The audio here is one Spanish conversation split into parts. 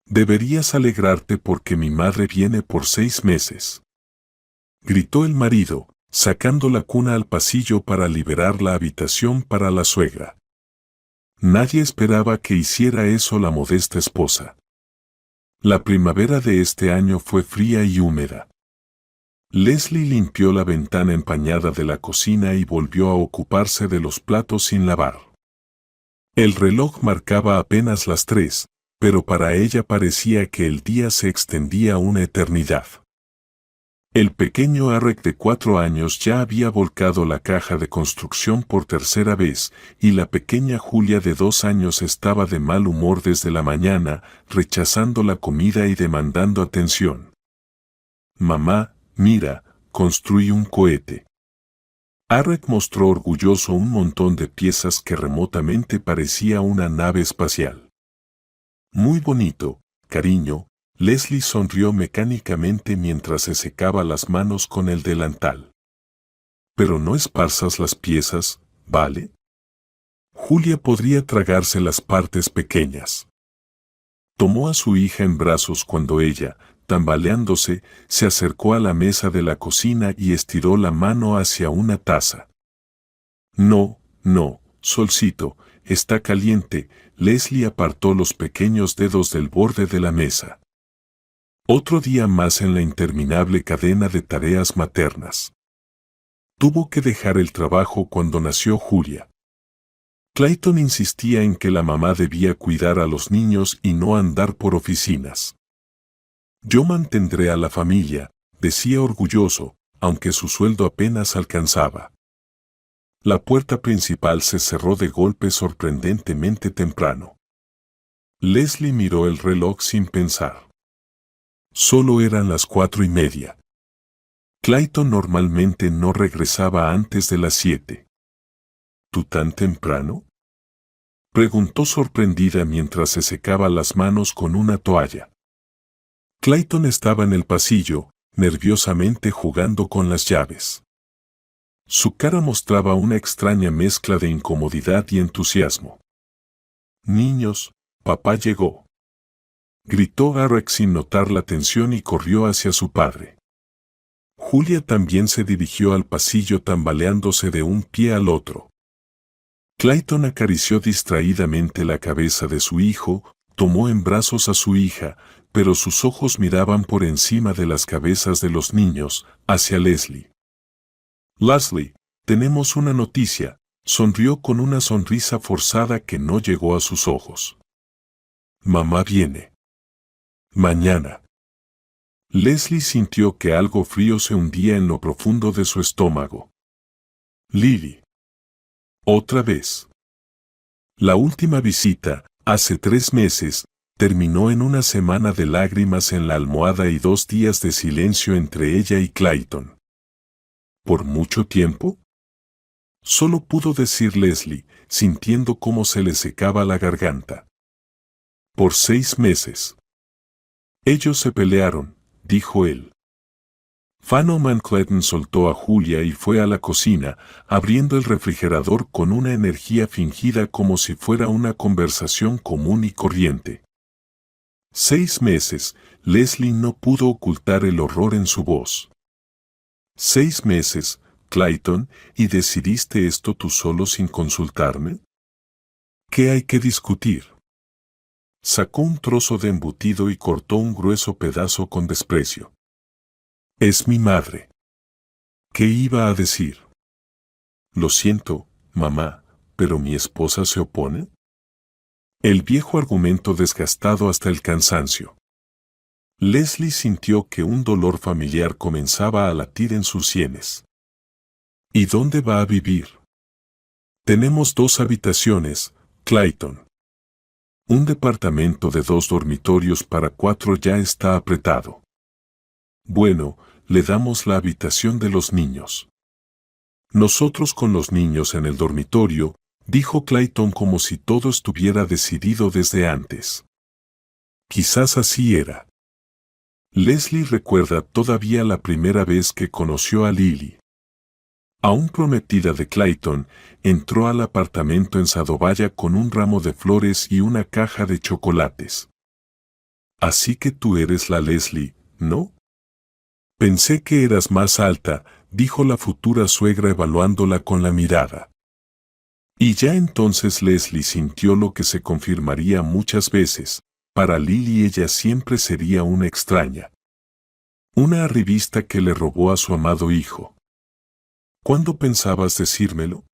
Deberías alegrarte porque mi madre viene por 6 meses. Gritó el marido, sacando la cuna al pasillo para liberar la habitación para la suegra. Nadie esperaba que hiciera eso la modesta esposa. La primavera de este año fue fría y húmeda. Leslie limpió la ventana empañada de la cocina y volvió a ocuparse de los platos sin lavar. El reloj marcaba apenas las 3, pero para ella parecía que el día se extendía una eternidad. El pequeño Arek de 4 años ya había volcado la caja de construcción por tercera vez, y la pequeña Julia de 2 años estaba de mal humor desde la mañana, rechazando la comida y demandando atención. Mamá, mira, construí un cohete. Arek mostró orgulloso un montón de piezas que remotamente parecía una nave espacial. Muy bonito, cariño. Leslie sonrió mecánicamente mientras se secaba las manos con el delantal. Pero no esparzas las piezas, ¿vale? Julia podría tragarse las partes pequeñas. Tomó a su hija en brazos cuando ella, tambaleándose, se acercó a la mesa de la cocina y estiró la mano hacia una taza. No, no, Solcito, está caliente. Leslie apartó los pequeños dedos del borde de la mesa. Otro día más en la interminable cadena de tareas maternas. Tuvo que dejar el trabajo cuando nació Julia. Clayton insistía en que la mamá debía cuidar a los niños y no andar por oficinas. Yo mantendré a la familia, decía orgulloso, aunque su sueldo apenas alcanzaba. La puerta principal se cerró de golpe sorprendentemente temprano. Leslie miró el reloj sin pensar. Solo eran las 4:30. Clayton normalmente no regresaba antes de las 7. ¿Tú tan temprano?, preguntó sorprendida mientras se secaba las manos con una toalla. Clayton estaba en el pasillo, nerviosamente jugando con las llaves. Su cara mostraba una extraña mezcla de incomodidad y entusiasmo. Niños, papá llegó. Gritó Arek sin notar la tensión y corrió hacia su padre. Julia también se dirigió al pasillo tambaleándose de un pie al otro. Clayton acarició distraídamente la cabeza de su hijo, tomó en brazos a su hija, pero sus ojos miraban por encima de las cabezas de los niños, hacia Leslie. Leslie, tenemos una noticia, sonrió con una sonrisa forzada que no llegó a sus ojos. Mamá viene. Mañana. Leslie sintió que algo frío se hundía en lo profundo de su estómago. Lily. Otra vez. La última visita, hace 3 meses, terminó en una semana de lágrimas en la almohada y 2 días de silencio entre ella y Clayton. ¿Por mucho tiempo? Solo pudo decir Leslie, sintiendo cómo se le secaba la garganta. Por 6 meses. Ellos se pelearon, dijo él. Fanoman Clayton soltó a Julia y fue a la cocina, abriendo el refrigerador con una energía fingida como si fuera una conversación común y corriente. 6 meses, Leslie no pudo ocultar el horror en su voz. 6 meses, Clayton, ¿y decidiste esto tú solo sin consultarme? ¿Qué hay que discutir? Sacó un trozo de embutido y cortó un grueso pedazo con desprecio. Es mi madre. ¿Qué iba a decir? Lo siento, mamá, pero mi esposa se opone. El viejo argumento desgastado hasta el cansancio. Leslie sintió que un dolor familiar comenzaba a latir en sus sienes. ¿Y dónde va a vivir? Tenemos 2 habitaciones, Clayton. Un departamento de 2 dormitorios para 4 ya está apretado. Bueno, le damos la habitación de los niños. Nosotros con los niños en el dormitorio, dijo Clayton como si todo estuviera decidido desde antes. Quizás así era. Leslie recuerda todavía la primera vez que conoció a Lily. Aún prometida de Clayton, entró al apartamento en Sadovaya con un ramo de flores y una caja de chocolates. Así que tú eres la Leslie, ¿no? Pensé que eras más alta, dijo la futura suegra evaluándola con la mirada. Y ya entonces Leslie sintió lo que se confirmaría muchas veces. Para Lily ella siempre sería una extraña. Una arribista que le robó a su amado hijo. ¿Cuándo pensabas decírmelo?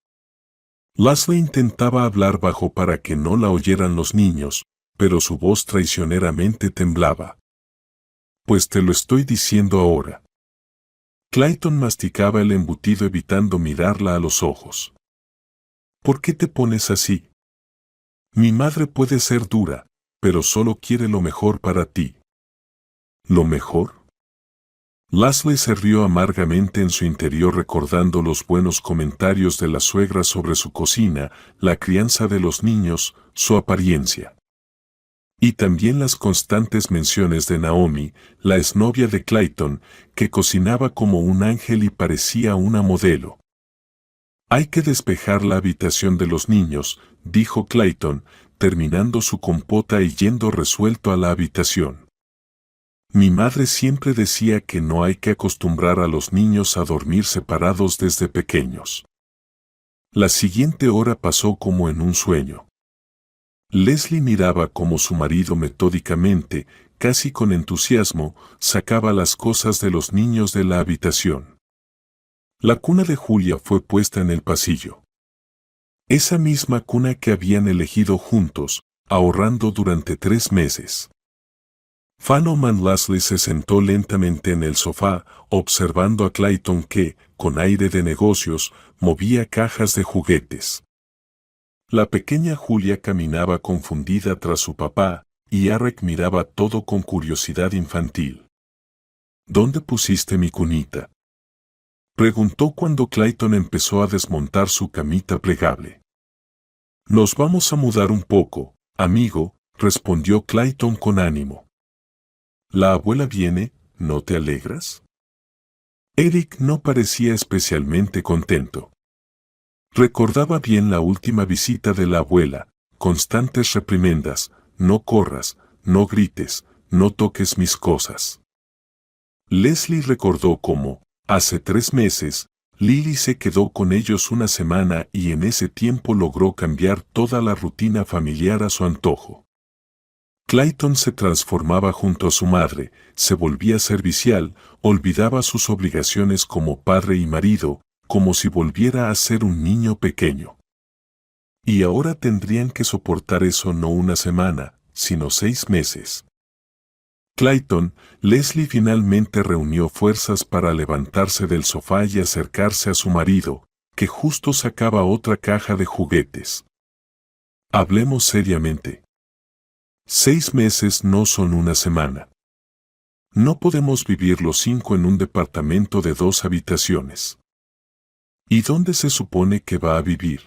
Leslie intentaba hablar bajo para que no la oyeran los niños, pero su voz traicioneramente temblaba. Pues te lo estoy diciendo ahora. Clayton masticaba el embutido evitando mirarla a los ojos. ¿Por qué te pones así? Mi madre puede ser dura, pero solo quiere lo mejor para ti. ¿Lo mejor? Leslie se rió amargamente en su interior recordando los buenos comentarios de la suegra sobre su cocina, la crianza de los niños, su apariencia. Y también las constantes menciones de Naomi, la exnovia de Clayton, que cocinaba como un ángel y parecía una modelo. Hay que despejar la habitación de los niños, dijo Clayton, terminando su compota y yendo resuelto a la habitación. Mi madre siempre decía que no hay que acostumbrar a los niños a dormir separados desde pequeños. La siguiente hora pasó como en un sueño. Leslie miraba cómo su marido metódicamente, casi con entusiasmo, sacaba las cosas de los niños de la habitación. La cuna de Julia fue puesta en el pasillo. Esa misma cuna que habían elegido juntos, ahorrando durante 3 meses. Fanoman Leslie se sentó lentamente en el sofá, observando a Clayton que, con aire de negocios, movía cajas de juguetes. La pequeña Julia caminaba confundida tras su papá, y Eric miraba todo con curiosidad infantil. ¿Dónde pusiste mi cunita?, preguntó cuando Clayton empezó a desmontar su camita plegable. Nos vamos a mudar un poco, amigo, respondió Clayton con ánimo. La abuela viene, ¿no te alegras? Eric no parecía especialmente contento. Recordaba bien la última visita de la abuela, constantes reprimendas, no corras, no grites, no toques mis cosas. Leslie recordó cómo, hace 3 meses, Lily se quedó con ellos una semana y en ese tiempo logró cambiar toda la rutina familiar a su antojo. Clayton se transformaba junto a su madre, se volvía servicial, olvidaba sus obligaciones como padre y marido, como si volviera a ser un niño pequeño. Y ahora tendrían que soportar eso no una semana, sino 6 meses. Clayton, Leslie finalmente reunió fuerzas para levantarse del sofá y acercarse a su marido, que justo sacaba otra caja de juguetes. Hablemos seriamente. 6 meses no son una semana. No podemos vivir los 5 en un departamento de 2 habitaciones. ¿Y dónde se supone que va a vivir?,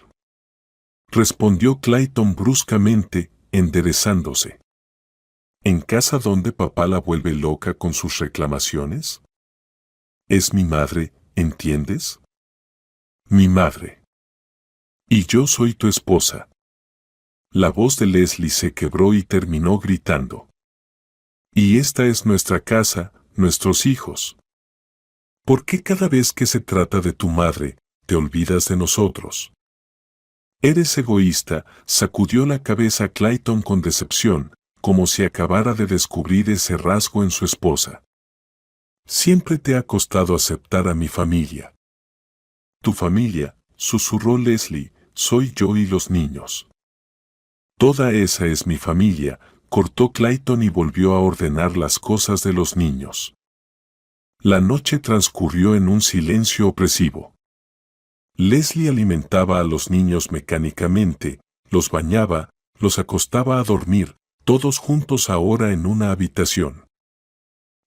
respondió Clayton bruscamente, enderezándose. ¿En casa donde papá la vuelve loca con sus reclamaciones? Es mi madre, ¿entiendes? Mi madre. Y yo soy tu esposa. La voz de Leslie se quebró y terminó gritando. Y esta es nuestra casa, nuestros hijos. ¿Por qué cada vez que se trata de tu madre, te olvidas de nosotros? Eres egoísta, sacudió la cabeza Clayton con decepción, como si acabara de descubrir ese rasgo en su esposa. Siempre te ha costado aceptar a mi familia. Tu familia, susurró Leslie, soy yo y los niños. Toda esa es mi familia, cortó Clayton y volvió a ordenar las cosas de los niños. La noche transcurrió en un silencio opresivo. Leslie alimentaba a los niños mecánicamente, los bañaba, los acostaba a dormir, todos juntos ahora en una habitación.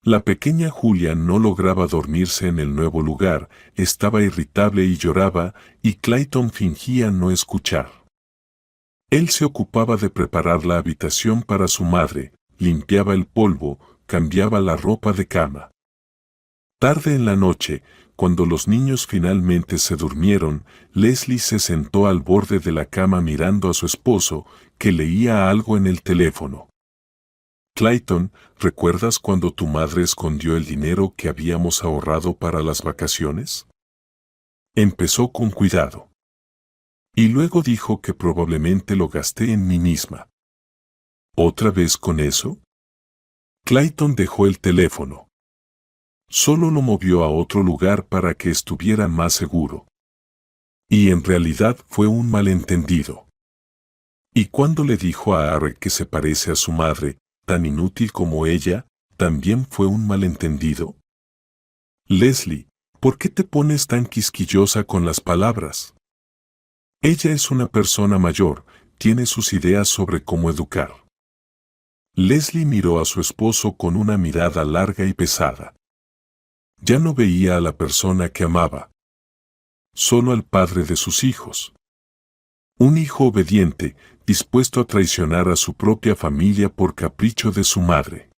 La pequeña Julia no lograba dormirse en el nuevo lugar, estaba irritable y lloraba, y Clayton fingía no escuchar. Él se ocupaba de preparar la habitación para su madre, limpiaba el polvo, cambiaba la ropa de cama. Tarde en la noche, cuando los niños finalmente se durmieron, Leslie se sentó al borde de la cama mirando a su esposo, que leía algo en el teléfono. Clayton, ¿recuerdas cuando tu madre escondió el dinero que habíamos ahorrado para las vacaciones? Empezó con cuidado. Y luego dijo que probablemente lo gasté en mí misma. ¿Otra vez con eso? Clayton dejó el teléfono. Solo lo movió a otro lugar para que estuviera más seguro. Y en realidad fue un malentendido. Y cuando le dijo a Arre que se parece a su madre, tan inútil como ella, ¿también fue un malentendido? Leslie, ¿por qué te pones tan quisquillosa con las palabras? Ella es una persona mayor, tiene sus ideas sobre cómo educar. Leslie miró a su esposo con una mirada larga y pesada. Ya no veía a la persona que amaba, solo al padre de sus hijos. Un hijo obediente, dispuesto a traicionar a su propia familia por capricho de su madre.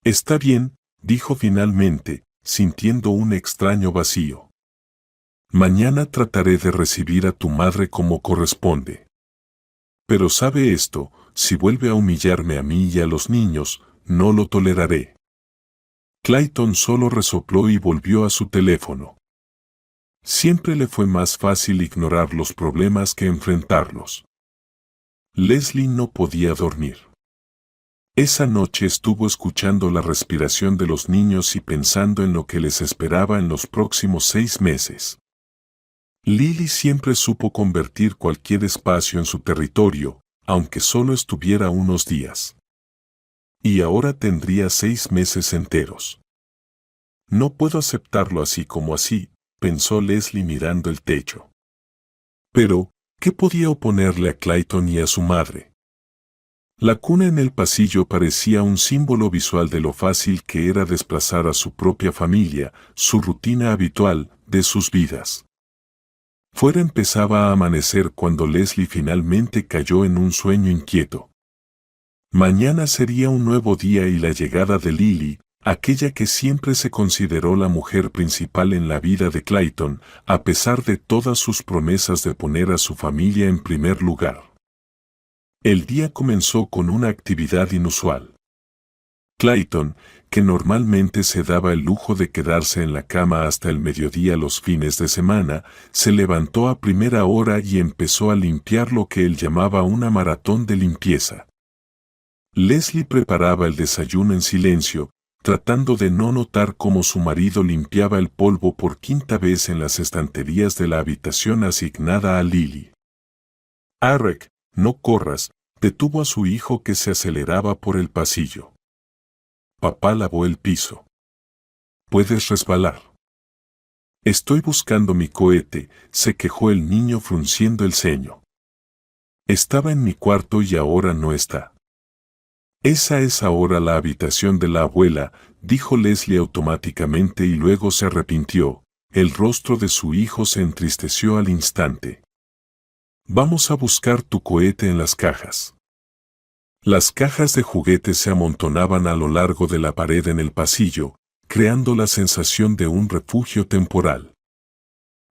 Está bien, dijo finalmente, sintiendo un extraño vacío. Mañana trataré de recibir a tu madre como corresponde. Pero sabe esto, si vuelve a humillarme a mí y a los niños, no lo toleraré. Clayton solo resopló y volvió a su teléfono. Siempre le fue más fácil ignorar los problemas que enfrentarlos. Leslie no podía dormir. Esa noche estuvo escuchando la respiración de los niños y pensando en lo que les esperaba en los próximos 6 meses. Lily siempre supo convertir cualquier espacio en su territorio, aunque solo estuviera unos días. Y ahora tendría 6 meses enteros. No puedo aceptarlo así como así, pensó Leslie mirando el techo. Pero, ¿qué podía oponerle a Clayton y a su madre? La cuna en el pasillo parecía un símbolo visual de lo fácil que era desplazar a su propia familia, su rutina habitual, de sus vidas. Fuera empezaba a amanecer cuando Leslie finalmente cayó en un sueño inquieto. Mañana sería un nuevo día y la llegada de Lily, aquella que siempre se consideró la mujer principal en la vida de Clayton, a pesar de todas sus promesas de poner a su familia en primer lugar. El día comenzó con una actividad inusual. Clayton, que normalmente se daba el lujo de quedarse en la cama hasta el mediodía los fines de semana, se levantó a primera hora y empezó a limpiar lo que él llamaba una maratón de limpieza. Leslie preparaba el desayuno en silencio, tratando de no notar cómo su marido limpiaba el polvo por 5ª vez en las estanterías de la habitación asignada a Lily. Arek, no corras, detuvo a su hijo que se aceleraba por el pasillo. Papá lavó el piso. Puedes resbalar. Estoy buscando mi cohete, se quejó el niño frunciendo el ceño. Estaba en mi cuarto y ahora no está. Esa es ahora la habitación de la abuela, dijo Leslie automáticamente y luego se arrepintió. El rostro de su hijo se entristeció al instante. Vamos a buscar tu cohete en las cajas. Las cajas de juguetes se amontonaban a lo largo de la pared en el pasillo, creando la sensación de un refugio temporal.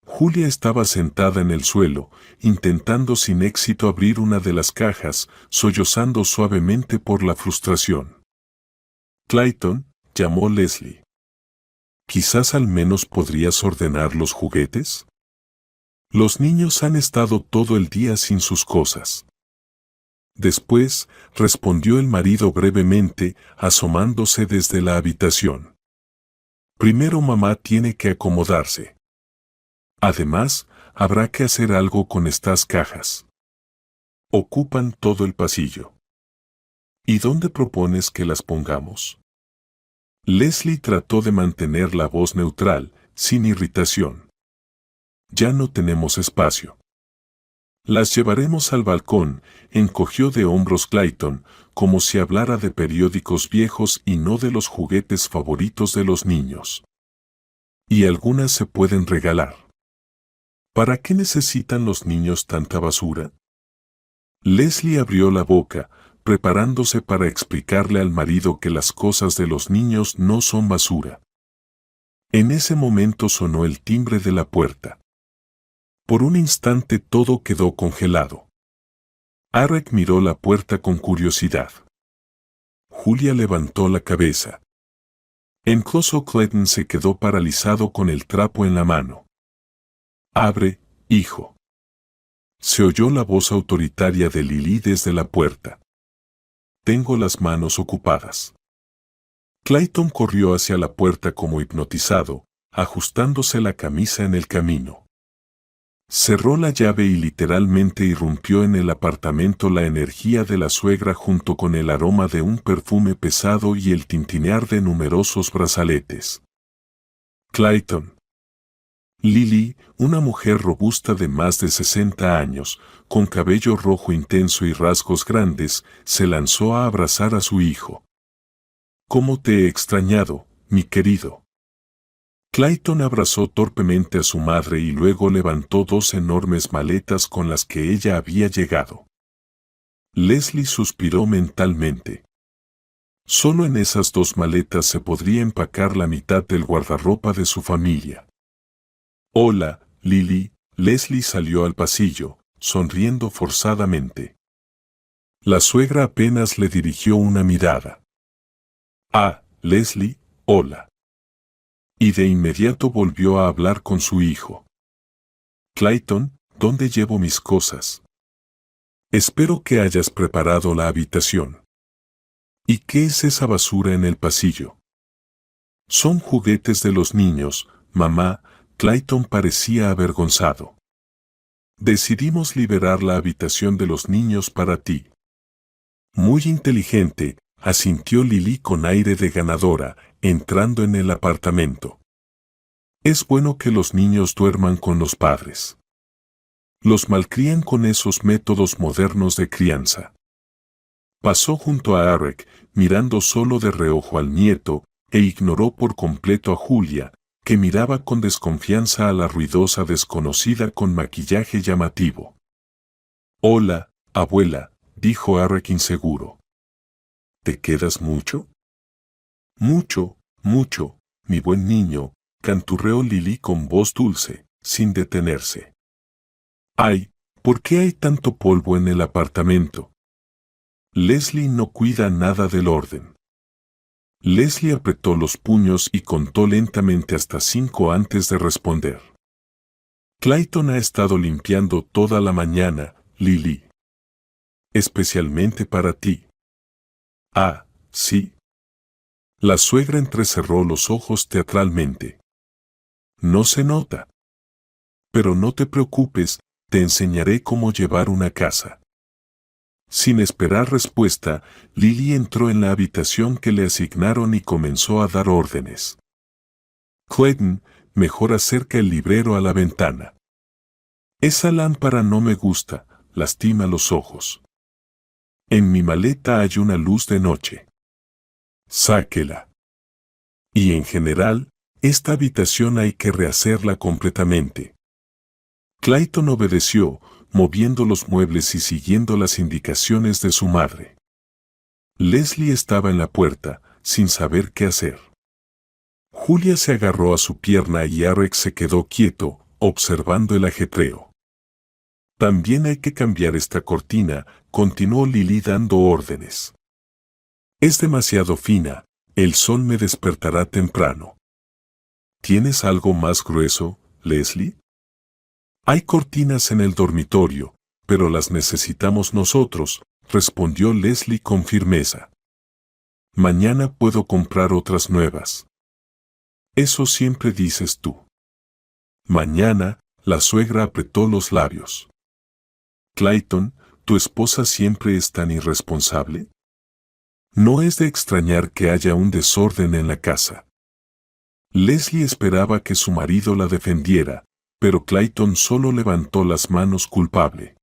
Julia estaba sentada en el suelo, intentando sin éxito abrir una de las cajas, sollozando suavemente por la frustración. Clayton, llamó Leslie. ¿Quizás al menos podrías ordenar los juguetes? Los niños han estado todo el día sin sus cosas. Después, respondió el marido brevemente, asomándose desde la habitación. Primero mamá tiene que acomodarse. Además, habrá que hacer algo con estas cajas. Ocupan todo el pasillo. ¿Y dónde propones que las pongamos? Leslie trató de mantener la voz neutral, sin irritación. Ya no tenemos espacio. Las llevaremos al balcón, encogió de hombros Clayton, como si hablara de periódicos viejos y no de los juguetes favoritos de los niños. Y algunas se pueden regalar. ¿Para qué necesitan los niños tanta basura? Leslie abrió la boca, preparándose para explicarle al marido que las cosas de los niños no son basura. En ese momento sonó el timbre de la puerta. Por un instante todo quedó congelado. Arek miró la puerta con curiosidad. Julia levantó la cabeza. Incluso Clayton se quedó paralizado con el trapo en la mano. «Abre, hijo». Se oyó la voz autoritaria de Lily desde la puerta. «Tengo las manos ocupadas». Clayton corrió hacia la puerta como hipnotizado, ajustándose la camisa en el camino. Cerró la llave y literalmente irrumpió en el apartamento la energía de la suegra junto con el aroma de un perfume pesado y el tintinear de numerosos brazaletes. Clayton. Lily, una mujer robusta de más de 60 años, con cabello rojo intenso y rasgos grandes, se lanzó a abrazar a su hijo. «¿Cómo te he extrañado, mi querido?». Clayton abrazó torpemente a su madre y luego levantó 2 enormes maletas con las que ella había llegado. Leslie suspiró mentalmente. Solo en esas 2 maletas se podría empacar la mitad del guardarropa de su familia. «Hola, Lily». Leslie salió al pasillo, sonriendo forzadamente. La suegra apenas le dirigió una mirada. «Ah, Leslie, hola». Y de inmediato volvió a hablar con su hijo. «Clayton, ¿dónde llevo mis cosas? Espero que hayas preparado la habitación». «¿Y qué es esa basura en el pasillo?». «Son juguetes de los niños, mamá». Clayton parecía avergonzado. «Decidimos liberar la habitación de los niños para ti». «Muy inteligente», asintió Lily con aire de ganadora, entrando en el apartamento. «Es bueno que los niños duerman con los padres. Los malcrían con esos métodos modernos de crianza». Pasó junto a Eric, mirando solo de reojo al nieto, e ignoró por completo a Julia, que miraba con desconfianza a la ruidosa desconocida con maquillaje llamativo. «Hola, abuela», dijo Eric inseguro. «¿Te quedas mucho?». «Mucho, mucho, mi buen niño», canturreó Lily con voz dulce, sin detenerse. «Ay, ¿por qué hay tanto polvo en el apartamento?». «Leslie no cuida nada del orden». Leslie apretó los puños y contó lentamente hasta 5 antes de responder. «Clayton ha estado limpiando toda la mañana, Lily. Especialmente para ti». «Ah, sí». La suegra entrecerró los ojos teatralmente. «No se nota. Pero no te preocupes, te enseñaré cómo llevar una casa». Sin esperar respuesta, Lily entró en la habitación que le asignaron y comenzó a dar órdenes. «Clayton, mejor acerca el librero a la ventana. Esa lámpara no me gusta, lastima los ojos. En mi maleta hay una luz de noche. Sáquela. Y en general, esta habitación hay que rehacerla completamente». Clayton obedeció, moviendo los muebles y siguiendo las indicaciones de su madre. Leslie estaba en la puerta, sin saber qué hacer. Julia se agarró a su pierna y Eric se quedó quieto, observando el ajetreo. «También hay que cambiar esta cortina», continuó Lily dando órdenes. «Es demasiado fina, el sol me despertará temprano». «¿Tienes algo más grueso, Leslie?». «Hay cortinas en el dormitorio, pero las necesitamos nosotros», respondió Leslie con firmeza. «Mañana puedo comprar otras nuevas». «Eso siempre dices tú». «Mañana», la suegra apretó los labios. «Clayton, ¿tu esposa siempre es tan irresponsable?». No es de extrañar que haya un desorden en la casa. Leslie esperaba que su marido la defendiera, pero Clayton solo levantó las manos culpable.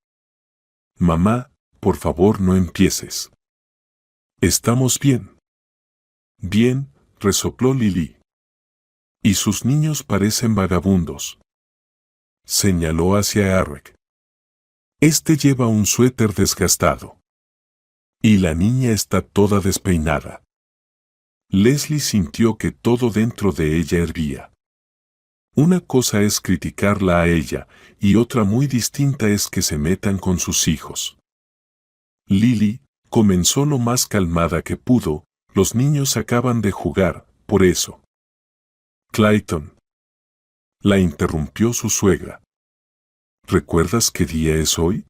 «Mamá, por favor no empieces». «¿Estamos bien?». «Bien», resopló Lily. «Y sus niños parecen vagabundos». Señaló hacia Eric. «Este lleva un suéter desgastado. Y la niña está toda despeinada». Leslie sintió que todo dentro de ella hervía. Una cosa es criticarla a ella, y otra muy distinta es que se metan con sus hijos. Lily comenzó lo más calmada que pudo, Los niños acaban de jugar, por eso. Clayton. La interrumpió su suegra. ¿Recuerdas qué día es hoy?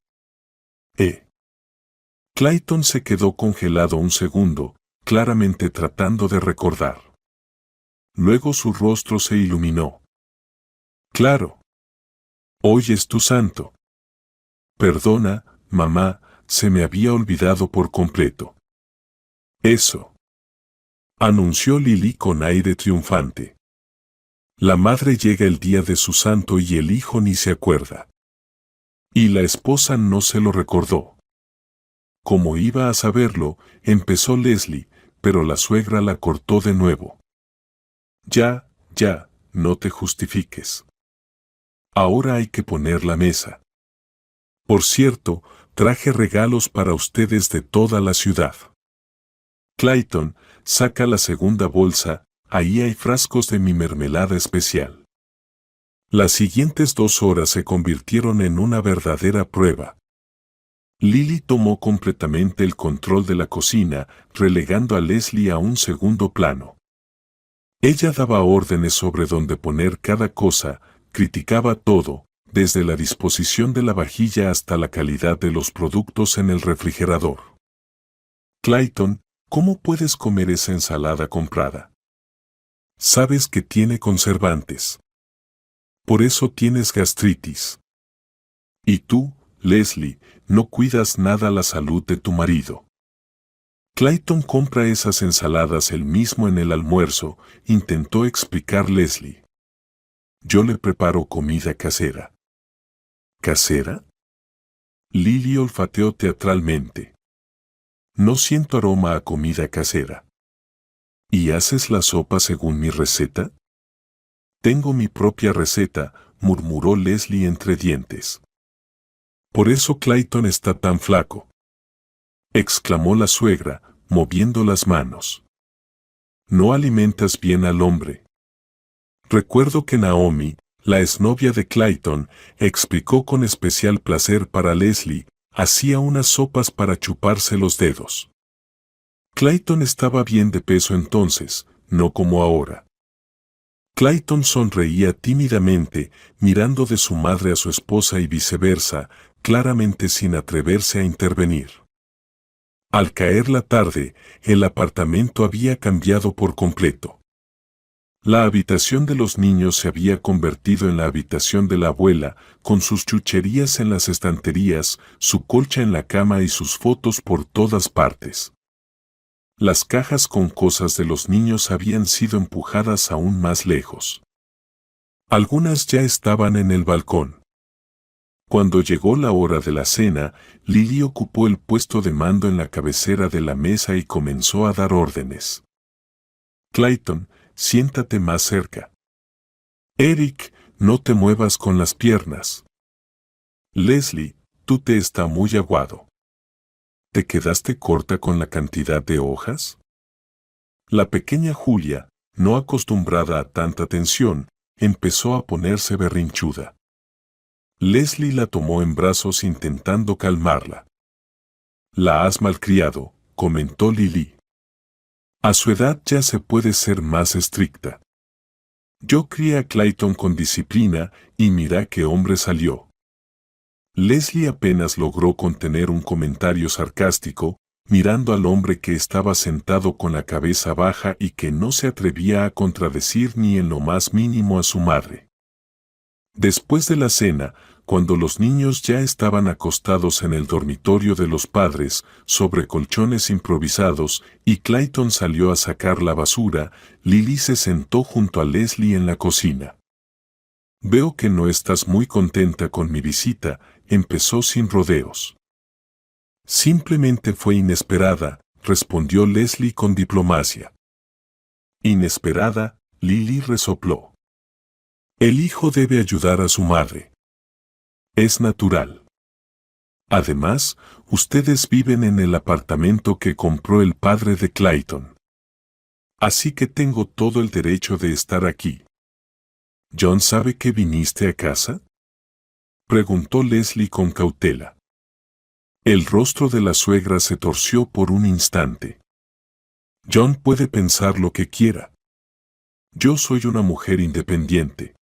Clayton se quedó congelado un segundo, claramente tratando de recordar. Luego su rostro se iluminó. Claro. Hoy es tu santo. Perdona, mamá, se me había olvidado por completo. Eso. Anunció Lily con aire triunfante. La madre llega el día de su santo y el hijo ni se acuerda. Y la esposa no se lo recordó. Como iba a saberlo, empezó Leslie, pero la suegra la cortó de nuevo. Ya, no te justifiques. Ahora hay que poner la mesa. Por cierto, traje regalos para ustedes de toda la ciudad. Clayton, saca la segunda bolsa, ahí hay frascos de mi mermelada especial. Las siguientes 2 horas se convirtieron en una verdadera prueba. Lily tomó completamente el control de la cocina, relegando a Leslie a un segundo plano. Ella daba órdenes sobre dónde poner cada cosa, criticaba todo, desde la disposición de la vajilla hasta la calidad de los productos en el refrigerador. Clayton, ¿cómo puedes comer esa ensalada comprada? Sabes que tiene conservantes. Por eso tienes gastritis. Y tú, Leslie, no cuidas nada la salud de tu marido. Clayton compra esas ensaladas él mismo en el almuerzo, intentó explicar Leslie. Yo le preparo comida casera. ¿Casera? Lily olfateó teatralmente. No siento aroma a comida casera. ¿Y haces la sopa según mi receta? Tengo mi propia receta, murmuró Leslie entre dientes. Por eso Clayton está tan flaco. Exclamó la suegra, moviendo las manos. No alimentas bien al hombre. Recuerdo que Naomi, la exnovia de Clayton, explicó con especial placer para Leslie, hacía unas sopas para chuparse los dedos. Clayton estaba bien de peso entonces, no como ahora. Clayton sonreía tímidamente, mirando de su madre a su esposa y viceversa, claramente sin atreverse a intervenir. Al caer la tarde, el apartamento había cambiado por completo. La habitación de los niños se había convertido en la habitación de la abuela, con sus chucherías en las estanterías, su colcha en la cama y sus fotos por todas partes. Las cajas con cosas de los niños habían sido empujadas aún más lejos. Algunas ya estaban en el balcón. Cuando llegó la hora de la cena, Lily ocupó el puesto de mando en la cabecera de la mesa y comenzó a dar órdenes. Clayton, siéntate más cerca. Eric, no te muevas con las piernas. Leslie, tú te está muy aguado. ¿Te quedaste corta con la cantidad de hojas? La pequeña Julia, no acostumbrada a tanta tensión, empezó a ponerse berrinchuda. Leslie la tomó en brazos intentando calmarla. La has malcriado, comentó Lily. A su edad ya se puede ser más estricta. Yo crié a Clayton con disciplina y mira qué hombre salió. Leslie apenas logró contener un comentario sarcástico, mirando al hombre que estaba sentado con la cabeza baja y que no se atrevía a contradecir ni en lo más mínimo a su madre. Después de la cena, cuando los niños ya estaban acostados en el dormitorio de los padres, sobre colchones improvisados, y Clayton salió a sacar la basura, Lily se sentó junto a Leslie en la cocina. Veo que no estás muy contenta con mi visita, empezó sin rodeos. Simplemente fue inesperada, respondió Leslie con diplomacia. Inesperada, Lily resopló. El hijo debe ayudar a su madre. Es natural. Además, ustedes viven en el apartamento que compró el padre de Clayton. Así que tengo todo el derecho de estar aquí. ¿John sabe que viniste a casa? Preguntó Leslie con cautela. El rostro de la suegra se torció por un instante. John puede pensar lo que quiera. Yo soy una mujer independiente.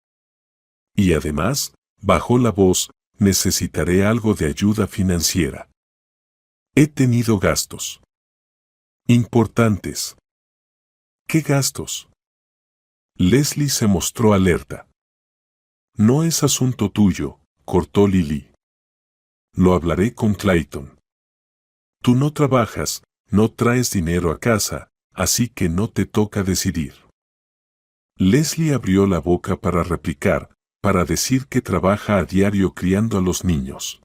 Y además, bajó la voz, necesitaré algo de ayuda financiera. He tenido gastos importantes. ¿Qué gastos? Leslie se mostró alerta. No es asunto tuyo, cortó Lily. Lo hablaré con Clayton. Tú no trabajas, no traes dinero a casa, así que no te toca decidir. Leslie abrió la boca para replicar, para decir que trabaja a diario criando a los niños.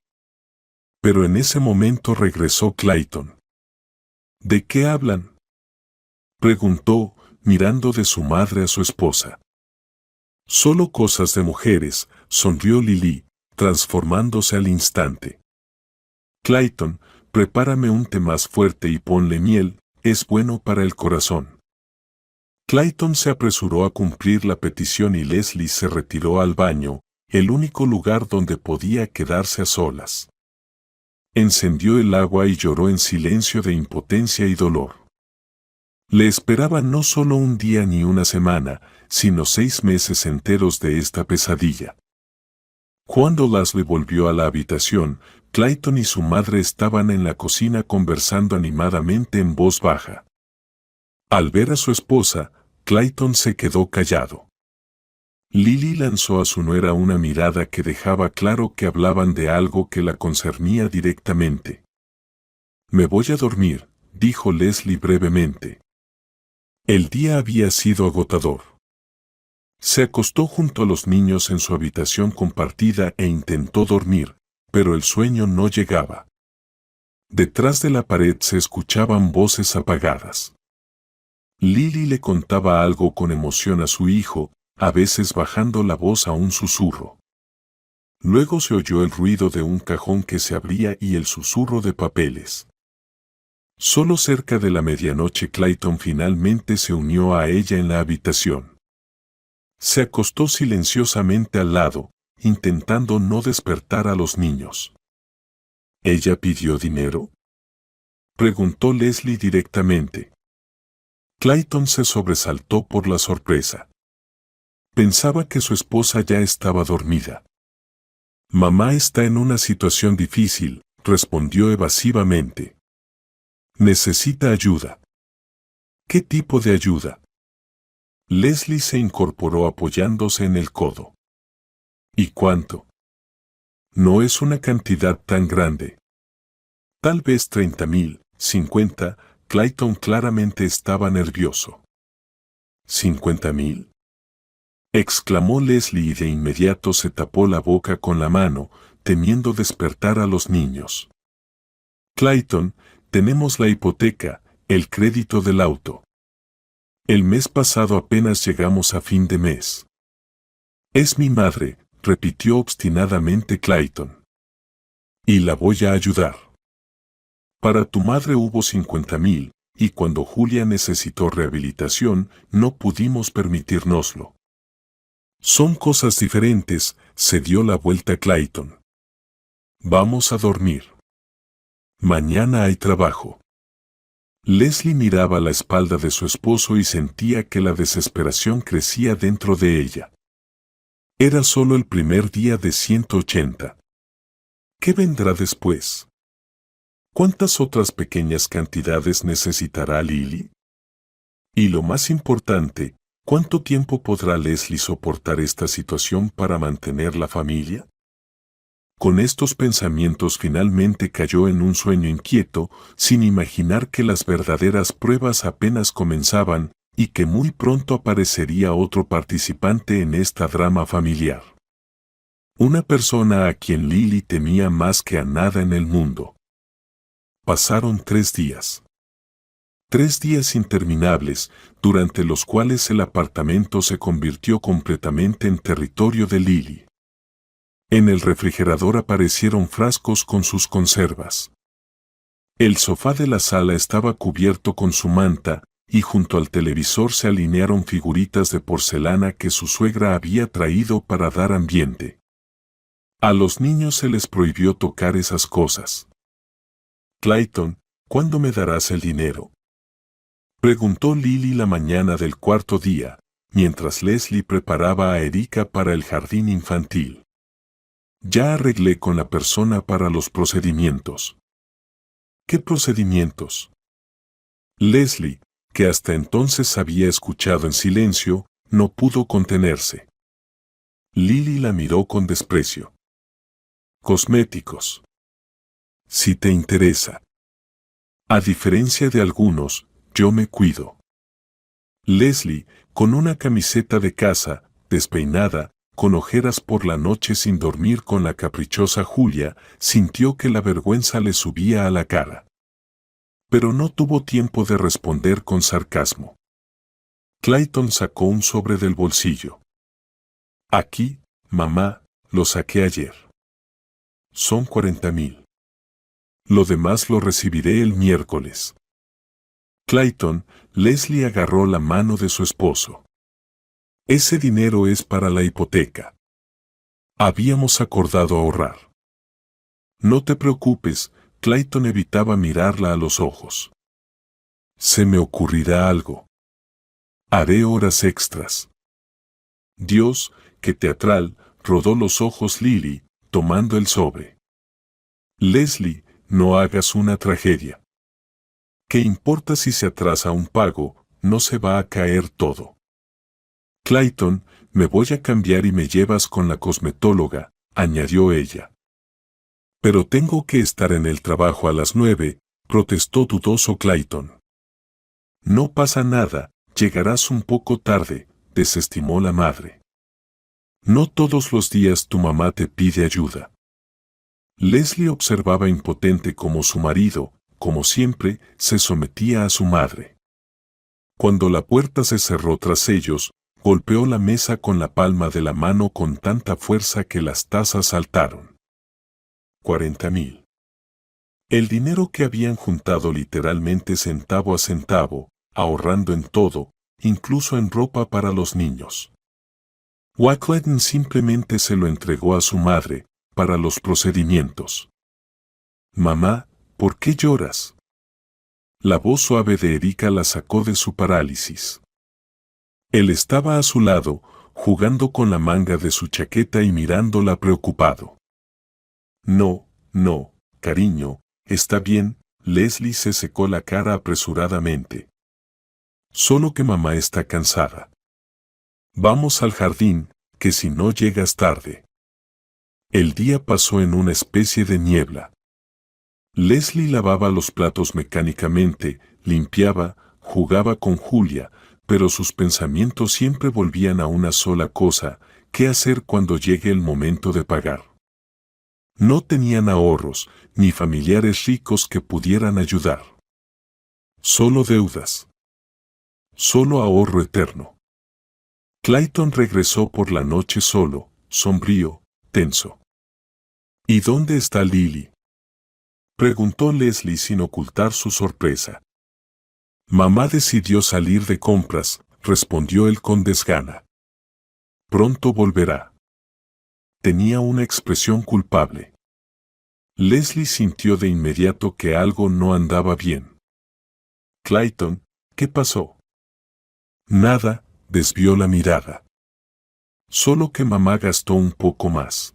Pero en ese momento regresó Clayton. ¿De qué hablan?, preguntó, mirando de su madre a su esposa. Solo cosas de mujeres, sonrió Lily, transformándose al instante. Clayton, prepárame un té más fuerte y ponle miel, es bueno para el corazón. Clayton se apresuró a cumplir la petición y Leslie se retiró al baño, el único lugar donde podía quedarse a solas. Encendió el agua y lloró en silencio de impotencia y dolor. Le esperaba no solo un día ni una semana, sino 6 meses enteros de esta pesadilla. Cuando Leslie volvió a la habitación, Clayton y su madre estaban en la cocina conversando animadamente en voz baja. Al ver a su esposa, Clayton se quedó callado. Lily lanzó a su nuera una mirada que dejaba claro que hablaban de algo que la concernía directamente. Me voy a dormir, dijo Leslie brevemente. El día había sido agotador. Se acostó junto a los niños en su habitación compartida e intentó dormir, pero el sueño no llegaba. Detrás de la pared se escuchaban voces apagadas. Lily le contaba algo con emoción a su hijo, a veces bajando la voz a un susurro. Luego se oyó el ruido de un cajón que se abría y el susurro de papeles. Solo cerca de la medianoche Clayton finalmente se unió a ella en la habitación. Se acostó silenciosamente al lado, intentando no despertar a los niños. ¿Ella pidió dinero?, preguntó Leslie directamente. Clayton se sobresaltó por la sorpresa. Pensaba que su esposa ya estaba dormida. Mamá está en una situación difícil, respondió evasivamente. Necesita ayuda. ¿Qué tipo de ayuda? Leslie se incorporó apoyándose en el codo. ¿Y cuánto? No es una cantidad tan grande. Tal vez 30,000, 50, Clayton claramente estaba nervioso. ¿50,000? Exclamó Leslie y de inmediato se tapó la boca con la mano, temiendo despertar a los niños. Clayton, tenemos la hipoteca, el crédito del auto. El mes pasado apenas llegamos a fin de mes. Es mi madre, repitió obstinadamente Clayton. Y la voy a ayudar. Para tu madre hubo 50,000, y cuando Julia necesitó rehabilitación, no pudimos permitírnoslo. Son cosas diferentes, se dio la vuelta Clayton. Vamos a dormir. Mañana hay trabajo. Leslie miraba la espalda de su esposo y sentía que la desesperación crecía dentro de ella. Era solo el primer día de 180. ¿Qué vendrá después? ¿Cuántas otras pequeñas cantidades necesitará Lily? Y lo más importante, ¿cuánto tiempo podrá Leslie soportar esta situación para mantener la familia? Con estos pensamientos finalmente cayó en un sueño inquieto, sin imaginar que las verdaderas pruebas apenas comenzaban y que muy pronto aparecería otro participante en esta drama familiar. Una persona a quien Lily temía más que a nada en el mundo. Pasaron 3 días. 3 días interminables, durante los cuales el apartamento se convirtió completamente en territorio de Lily. En el refrigerador aparecieron frascos con sus conservas. El sofá de la sala estaba cubierto con su manta, y junto al televisor se alinearon figuritas de porcelana que su suegra había traído para dar ambiente. A los niños se les prohibió tocar esas cosas. Clayton, ¿cuándo me darás el dinero? Preguntó Lily la mañana del cuarto día, mientras Leslie preparaba a Erika para el jardín infantil. Ya arreglé con la persona para los procedimientos. ¿Qué procedimientos? Leslie, que hasta entonces había escuchado en silencio, no pudo contenerse. Lily la miró con desprecio. Cosméticos. Si te interesa. A diferencia de algunos, yo me cuido. Leslie, con una camiseta de casa, despeinada, con ojeras por la noche sin dormir con la caprichosa Julia, sintió que la vergüenza le subía a la cara. Pero no tuvo tiempo de responder con sarcasmo. Clayton sacó un sobre del bolsillo. Aquí, mamá, lo saqué ayer. Son 40,000. Lo demás lo recibiré el miércoles. Clayton, Leslie agarró la mano de su esposo. Ese dinero es para la hipoteca. Habíamos acordado ahorrar. No te preocupes, Clayton evitaba mirarla a los ojos. Se me ocurrirá algo. Haré horas extras. Dios, qué teatral, rodó los ojos Lily, tomando el sobre. Leslie, no hagas una tragedia. ¿Qué importa si se atrasa un pago? No se va a caer todo. Clayton, me voy a cambiar y me llevas con la cosmetóloga, añadió ella. Pero tengo que estar en el trabajo a las 9, protestó dudoso Clayton. No pasa nada, llegarás un poco tarde, desestimó la madre. No todos los días tu mamá te pide ayuda. Leslie observaba impotente cómo su marido, como siempre, se sometía a su madre. Cuando la puerta se cerró tras ellos, golpeó la mesa con la palma de la mano con tanta fuerza que las tazas saltaron. 40,000. El dinero que habían juntado literalmente centavo a centavo, ahorrando en todo, incluso en ropa para los niños. Wackleton simplemente se lo entregó a su madre, para los procedimientos. Mamá, ¿por qué lloras? La voz suave de Erika la sacó de su parálisis. Él estaba a su lado, jugando con la manga de su chaqueta y mirándola preocupado. No, no, cariño, está bien, Leslie se secó la cara apresuradamente. Solo que mamá está cansada. Vamos al jardín, que si no llegas tarde. El día pasó en una especie de niebla. Leslie lavaba los platos mecánicamente, limpiaba, jugaba con Julia, pero sus pensamientos siempre volvían a una sola cosa: ¿qué hacer cuando llegue el momento de pagar? No tenían ahorros, ni familiares ricos que pudieran ayudar. Solo deudas. Solo ahorro eterno. Clayton regresó por la noche solo, sombrío, tenso. ¿Y dónde está Lily?, preguntó Leslie sin ocultar su sorpresa. Mamá decidió salir de compras, respondió él con desgana. Pronto volverá. Tenía una expresión culpable. Leslie sintió de inmediato que algo no andaba bien. Clayton, ¿qué pasó? Nada, desvió la mirada. Solo que mamá gastó un poco más.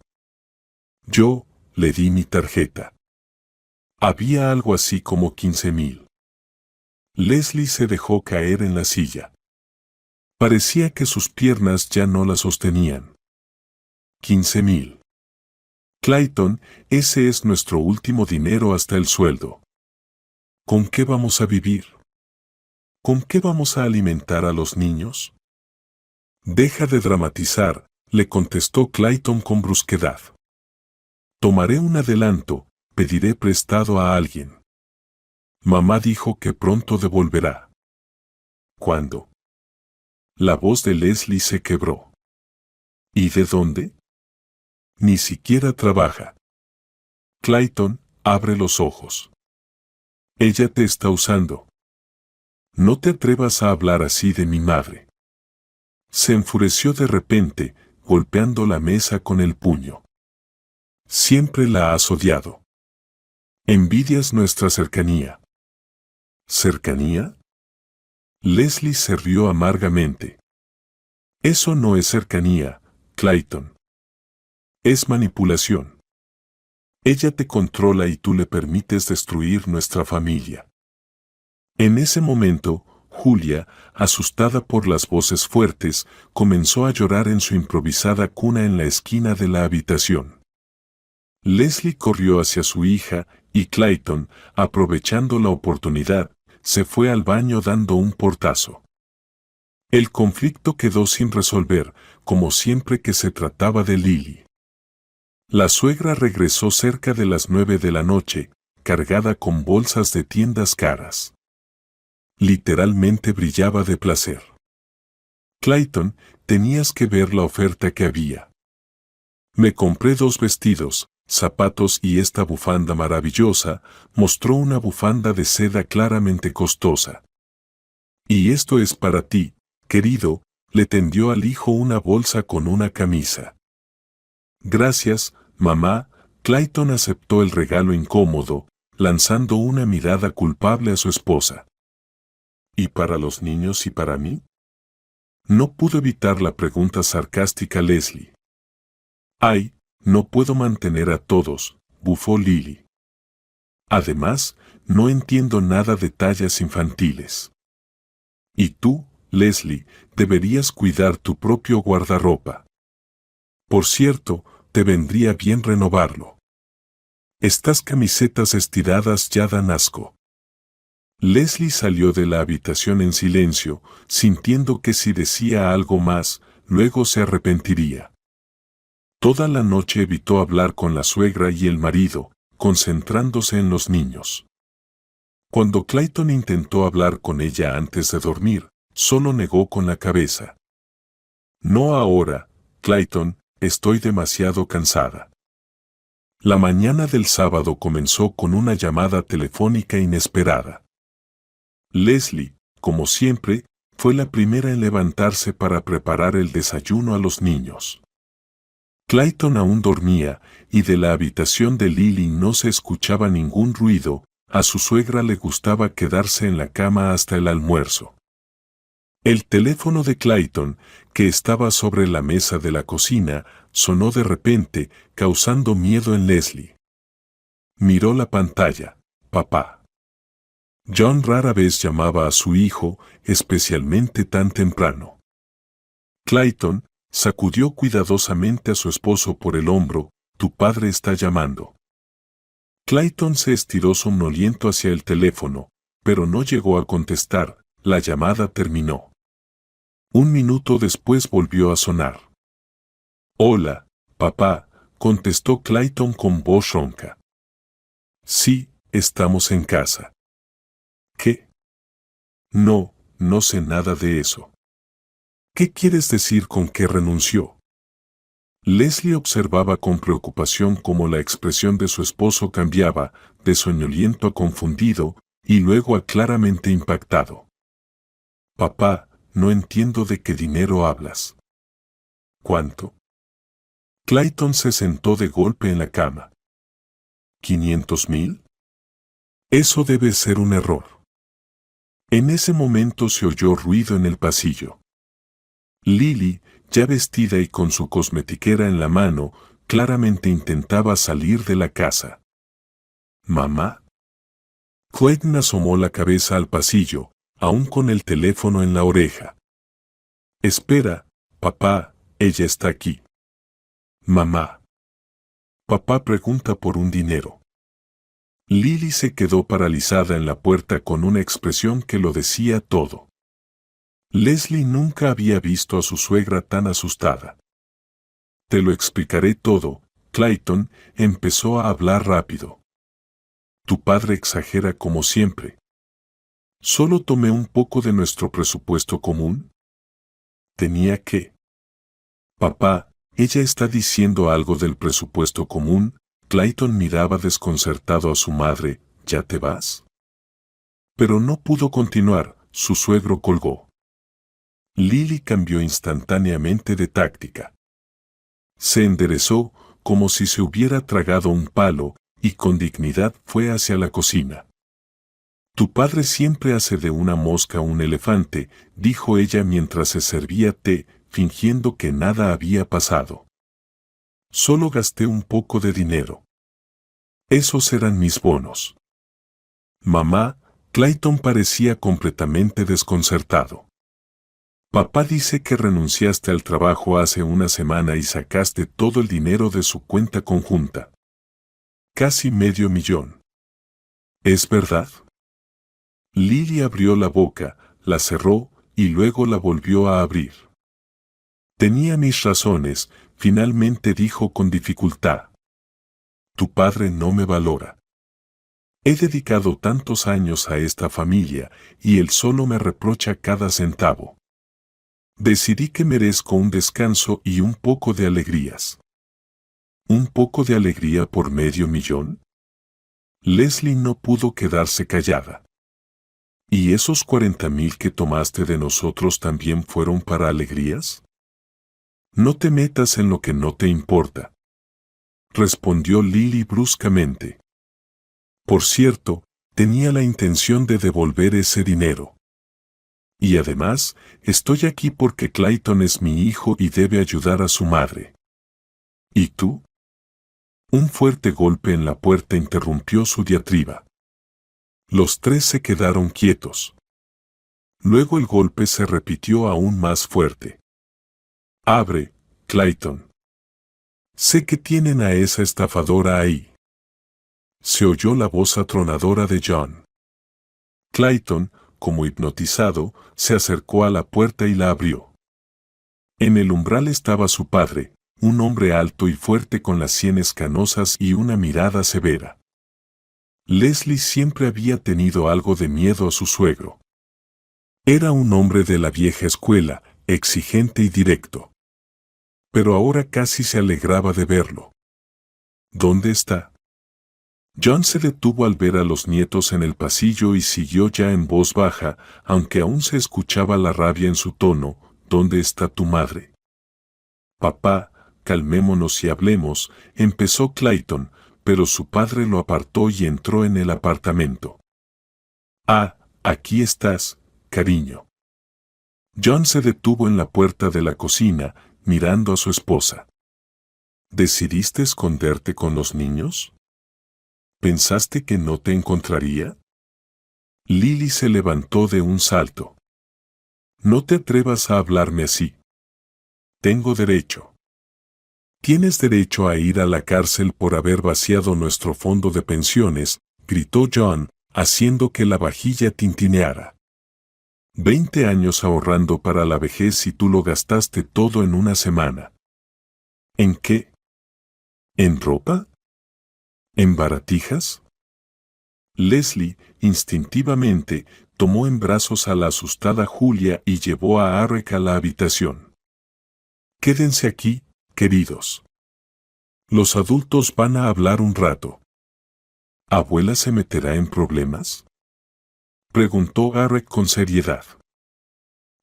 Yo, le di mi tarjeta. Había algo así como 15,000. Leslie se dejó caer en la silla. Parecía que sus piernas ya no la sostenían. 15,000. Clayton, ese es nuestro último dinero hasta el sueldo. ¿Con qué vamos a vivir? ¿Con qué vamos a alimentar a los niños? Deja de dramatizar, le contestó Clayton con brusquedad. Tomaré un adelanto, pediré prestado a alguien. Mamá dijo que pronto devolverá. ¿Cuándo? La voz de Leslie se quebró. ¿Y de dónde? Ni siquiera trabaja. Clayton, abre los ojos. Ella te está usando. No te atrevas a hablar así de mi madre. Se enfureció de repente, golpeando la mesa con el puño. Siempre la has odiado. Envidias nuestra cercanía. ¿Cercanía? Leslie se rió amargamente. Eso no es cercanía, Clayton. Es manipulación. Ella te controla y tú le permites destruir nuestra familia. En ese momento, Julia, asustada por las voces fuertes, comenzó a llorar en su improvisada cuna en la esquina de la habitación. Leslie corrió hacia su hija y Clayton, aprovechando la oportunidad, se fue al baño dando un portazo. El conflicto quedó sin resolver, como siempre que se trataba de Lily. La suegra regresó cerca de las 9 de la noche, cargada con bolsas de tiendas caras. Literalmente brillaba de placer. Clayton, tenías que ver la oferta que había. Me compré 2 vestidos, zapatos y esta bufanda maravillosa, mostró una bufanda de seda claramente costosa. Y esto es para ti, querido, le tendió al hijo una bolsa con una camisa. Gracias, mamá. Clayton aceptó el regalo incómodo, lanzando una mirada culpable a su esposa. ¿Y para los niños y para mí? No pudo evitar la pregunta sarcástica Leslie. Ay, no puedo mantener a todos, bufó Lily. Además, no entiendo nada de tallas infantiles. Y tú, Leslie, deberías cuidar tu propio guardarropa. Por cierto, te vendría bien renovarlo. Estas camisetas estiradas ya dan asco. Leslie salió de la habitación en silencio, sintiendo que si decía algo más, luego se arrepentiría. Toda la noche evitó hablar con la suegra y el marido, concentrándose en los niños. Cuando Clayton intentó hablar con ella antes de dormir, solo negó con la cabeza. No ahora, Clayton, estoy demasiado cansada. La mañana del sábado comenzó con una llamada telefónica inesperada. Leslie, como siempre, fue la primera en levantarse para preparar el desayuno a los niños. Clayton aún dormía, y de la habitación de Lily no se escuchaba ningún ruido. A su suegra le gustaba quedarse en la cama hasta el almuerzo. El teléfono de Clayton, que estaba sobre la mesa de la cocina, sonó de repente, causando miedo en Leslie. Miró la pantalla. Papá. John rara vez llamaba a su hijo, especialmente tan temprano. Clayton sacudió cuidadosamente a su esposo por el hombro. Tu padre está llamando. Clayton se estiró somnoliento hacia el teléfono, pero no llegó a contestar. La llamada terminó. 1 minuto después volvió a sonar. Hola, papá, contestó Clayton con voz ronca. Sí, estamos en casa. ¿Qué? No, no sé nada de eso. ¿Qué quieres decir con que renunció? Leslie observaba con preocupación cómo la expresión de su esposo cambiaba, de soñoliento a confundido, y luego a claramente impactado. Papá, no entiendo de qué dinero hablas. ¿Cuánto? Clayton se sentó de golpe en la cama. ¿500,000? Eso debe ser un error. En ese momento se oyó ruido en el pasillo. Lily, ya vestida y con su cosmetiquera en la mano, claramente intentaba salir de la casa. ¿Mamá? Clayton asomó la cabeza al pasillo, aún con el teléfono en la oreja. Espera, papá, ella está aquí. Mamá. Papá pregunta por un dinero. Lily se quedó paralizada en la puerta con una expresión que lo decía todo. Leslie nunca había visto a su suegra tan asustada. Te lo explicaré todo, Clayton empezó a hablar rápido. Tu padre exagera como siempre. Solo tomé un poco de nuestro presupuesto común. Tenía que. Papá, ella está diciendo algo del presupuesto común. Clayton miraba desconcertado a su madre. ¿Ya te vas? Pero no pudo continuar, su suegro colgó. Lily cambió instantáneamente de táctica. Se enderezó, como si se hubiera tragado un palo, y con dignidad fue hacia la cocina. Tu padre siempre hace de una mosca un elefante, dijo ella mientras se servía té, fingiendo que nada había pasado. Solo gasté un poco de dinero. Esos eran mis bonos. Mamá, Clayton parecía completamente desconcertado. Papá dice que renunciaste al trabajo hace una semana y sacaste todo el dinero de su cuenta conjunta. Casi $500,000. ¿Es verdad? Lily abrió la boca, la cerró y luego la volvió a abrir. Tenía mis razones, finalmente dijo con dificultad. Tu padre no me valora. He dedicado tantos años a esta familia y él solo me reprocha cada centavo. Decidí que merezco un descanso y un poco de alegrías. ¿Un poco de alegría por $500,000? Leslie no pudo quedarse callada. ¿Y esos 40,000 que tomaste de nosotros también fueron para alegrías? No te metas en lo que no te importa, respondió Lily bruscamente. Por cierto, tenía la intención de devolver ese dinero. Y además, estoy aquí porque Clayton es mi hijo y debe ayudar a su madre. ¿Y tú? Un fuerte golpe en la puerta interrumpió su diatriba. Los tres se quedaron quietos. Luego el golpe se repitió aún más fuerte. Abre, Clayton. Sé que tienen a esa estafadora ahí. Se oyó la voz atronadora de John. Clayton, como hipnotizado, se acercó a la puerta y la abrió. En el umbral estaba su padre, un hombre alto y fuerte con las sienes canosas y una mirada severa. Leslie siempre había tenido algo de miedo a su suegro. Era un hombre de la vieja escuela, exigente y directo. Pero ahora casi se alegraba de verlo. ¿Dónde está? John se detuvo al ver a los nietos en el pasillo y siguió ya en voz baja, aunque aún se escuchaba la rabia en su tono. ¿Dónde está tu madre? Papá, calmémonos y hablemos, empezó Clayton, pero su padre lo apartó y entró en el apartamento. Ah, aquí estás, cariño. John se detuvo en la puerta de la cocina, mirando a su esposa. ¿Decidiste esconderte con los niños? ¿Pensaste que no te encontraría? Lily se levantó de un salto. No te atrevas a hablarme así. Tengo derecho. Tienes derecho a ir a la cárcel por haber vaciado nuestro fondo de pensiones, gritó John, haciendo que la vajilla tintineara. 20 años ahorrando para la vejez y tú lo gastaste todo en una semana. ¿En qué? ¿En ropa? ¿En baratijas? Leslie, instintivamente, tomó en brazos a la asustada Julia y llevó a Eric a la habitación. Quédense aquí, queridos. Los adultos van a hablar un rato. ¿Abuela se meterá en problemas?, preguntó Eric con seriedad.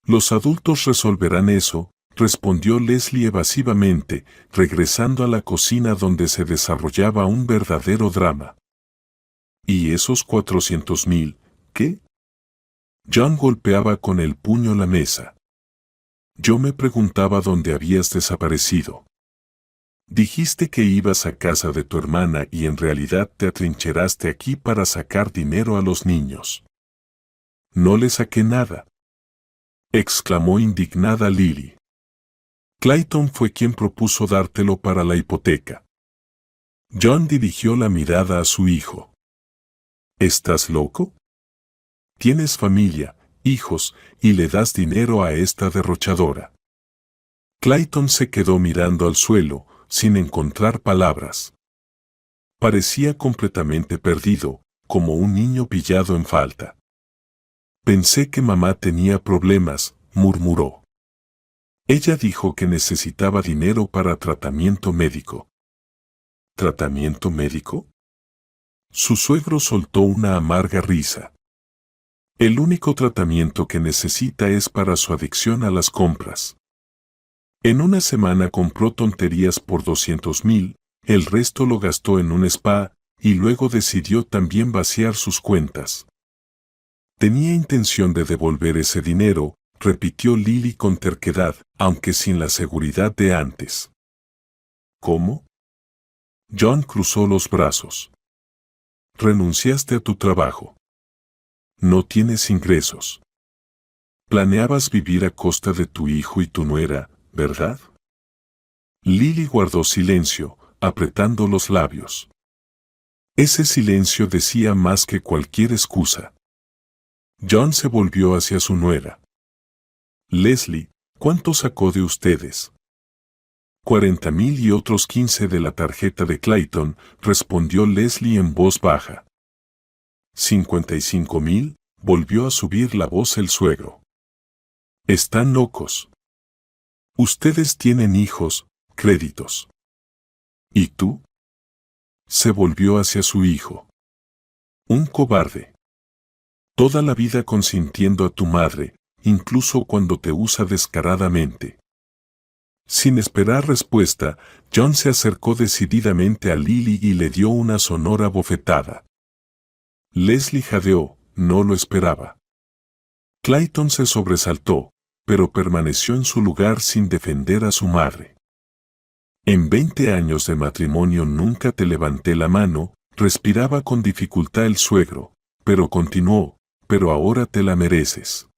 Los adultos resolverán eso, respondió Leslie evasivamente, regresando a la cocina donde se desarrollaba un verdadero drama. ¿Y esos 400,000, qué? John golpeaba con el puño la mesa. Yo me preguntaba dónde habías desaparecido. Dijiste que ibas a casa de tu hermana y en realidad te atrincheraste aquí para sacar dinero a los niños. No le saqué nada, exclamó indignada Lily. Clayton fue quien propuso dártelo para la hipoteca. John dirigió la mirada a su hijo. ¿Estás loco? Tienes familia, hijos, y le das dinero a esta derrochadora. Clayton se quedó mirando al suelo, sin encontrar palabras. Parecía completamente perdido, como un niño pillado en falta. Pensé que mamá tenía problemas, murmuró. Ella dijo que necesitaba dinero para tratamiento médico. ¿Tratamiento médico? Su suegro soltó una amarga risa. El único tratamiento que necesita es para su adicción a las compras. En una semana compró tonterías por 200,000, el resto lo gastó en un spa, y luego decidió también vaciar sus cuentas. Tenía intención de devolver ese dinero, repitió Lily con terquedad, aunque sin la seguridad de antes. ¿Cómo? John cruzó los brazos. Renunciaste a tu trabajo. No tienes ingresos. Planeabas vivir a costa de tu hijo y tu nuera, ¿verdad? Lily guardó silencio, apretando los labios. Ese silencio decía más que cualquier excusa. John se volvió hacia su nuera. Leslie, ¿cuánto sacó de ustedes? 40,000 y otros 15 de la tarjeta de Clayton, respondió Leslie en voz baja. 55,000, volvió a subir la voz el suegro. Están locos. Ustedes tienen hijos, créditos. ¿Y tú? Se volvió hacia su hijo. Un cobarde. Toda la vida consintiendo a tu madre, incluso cuando te usa descaradamente. Sin esperar respuesta, John se acercó decididamente a Lily y le dio una sonora bofetada. Leslie jadeó, no lo esperaba. Clayton se sobresaltó, pero permaneció en su lugar sin defender a su madre. En 20 años de matrimonio nunca te levanté la mano, respiraba con dificultad el suegro, pero continuó, pero ahora te la mereces.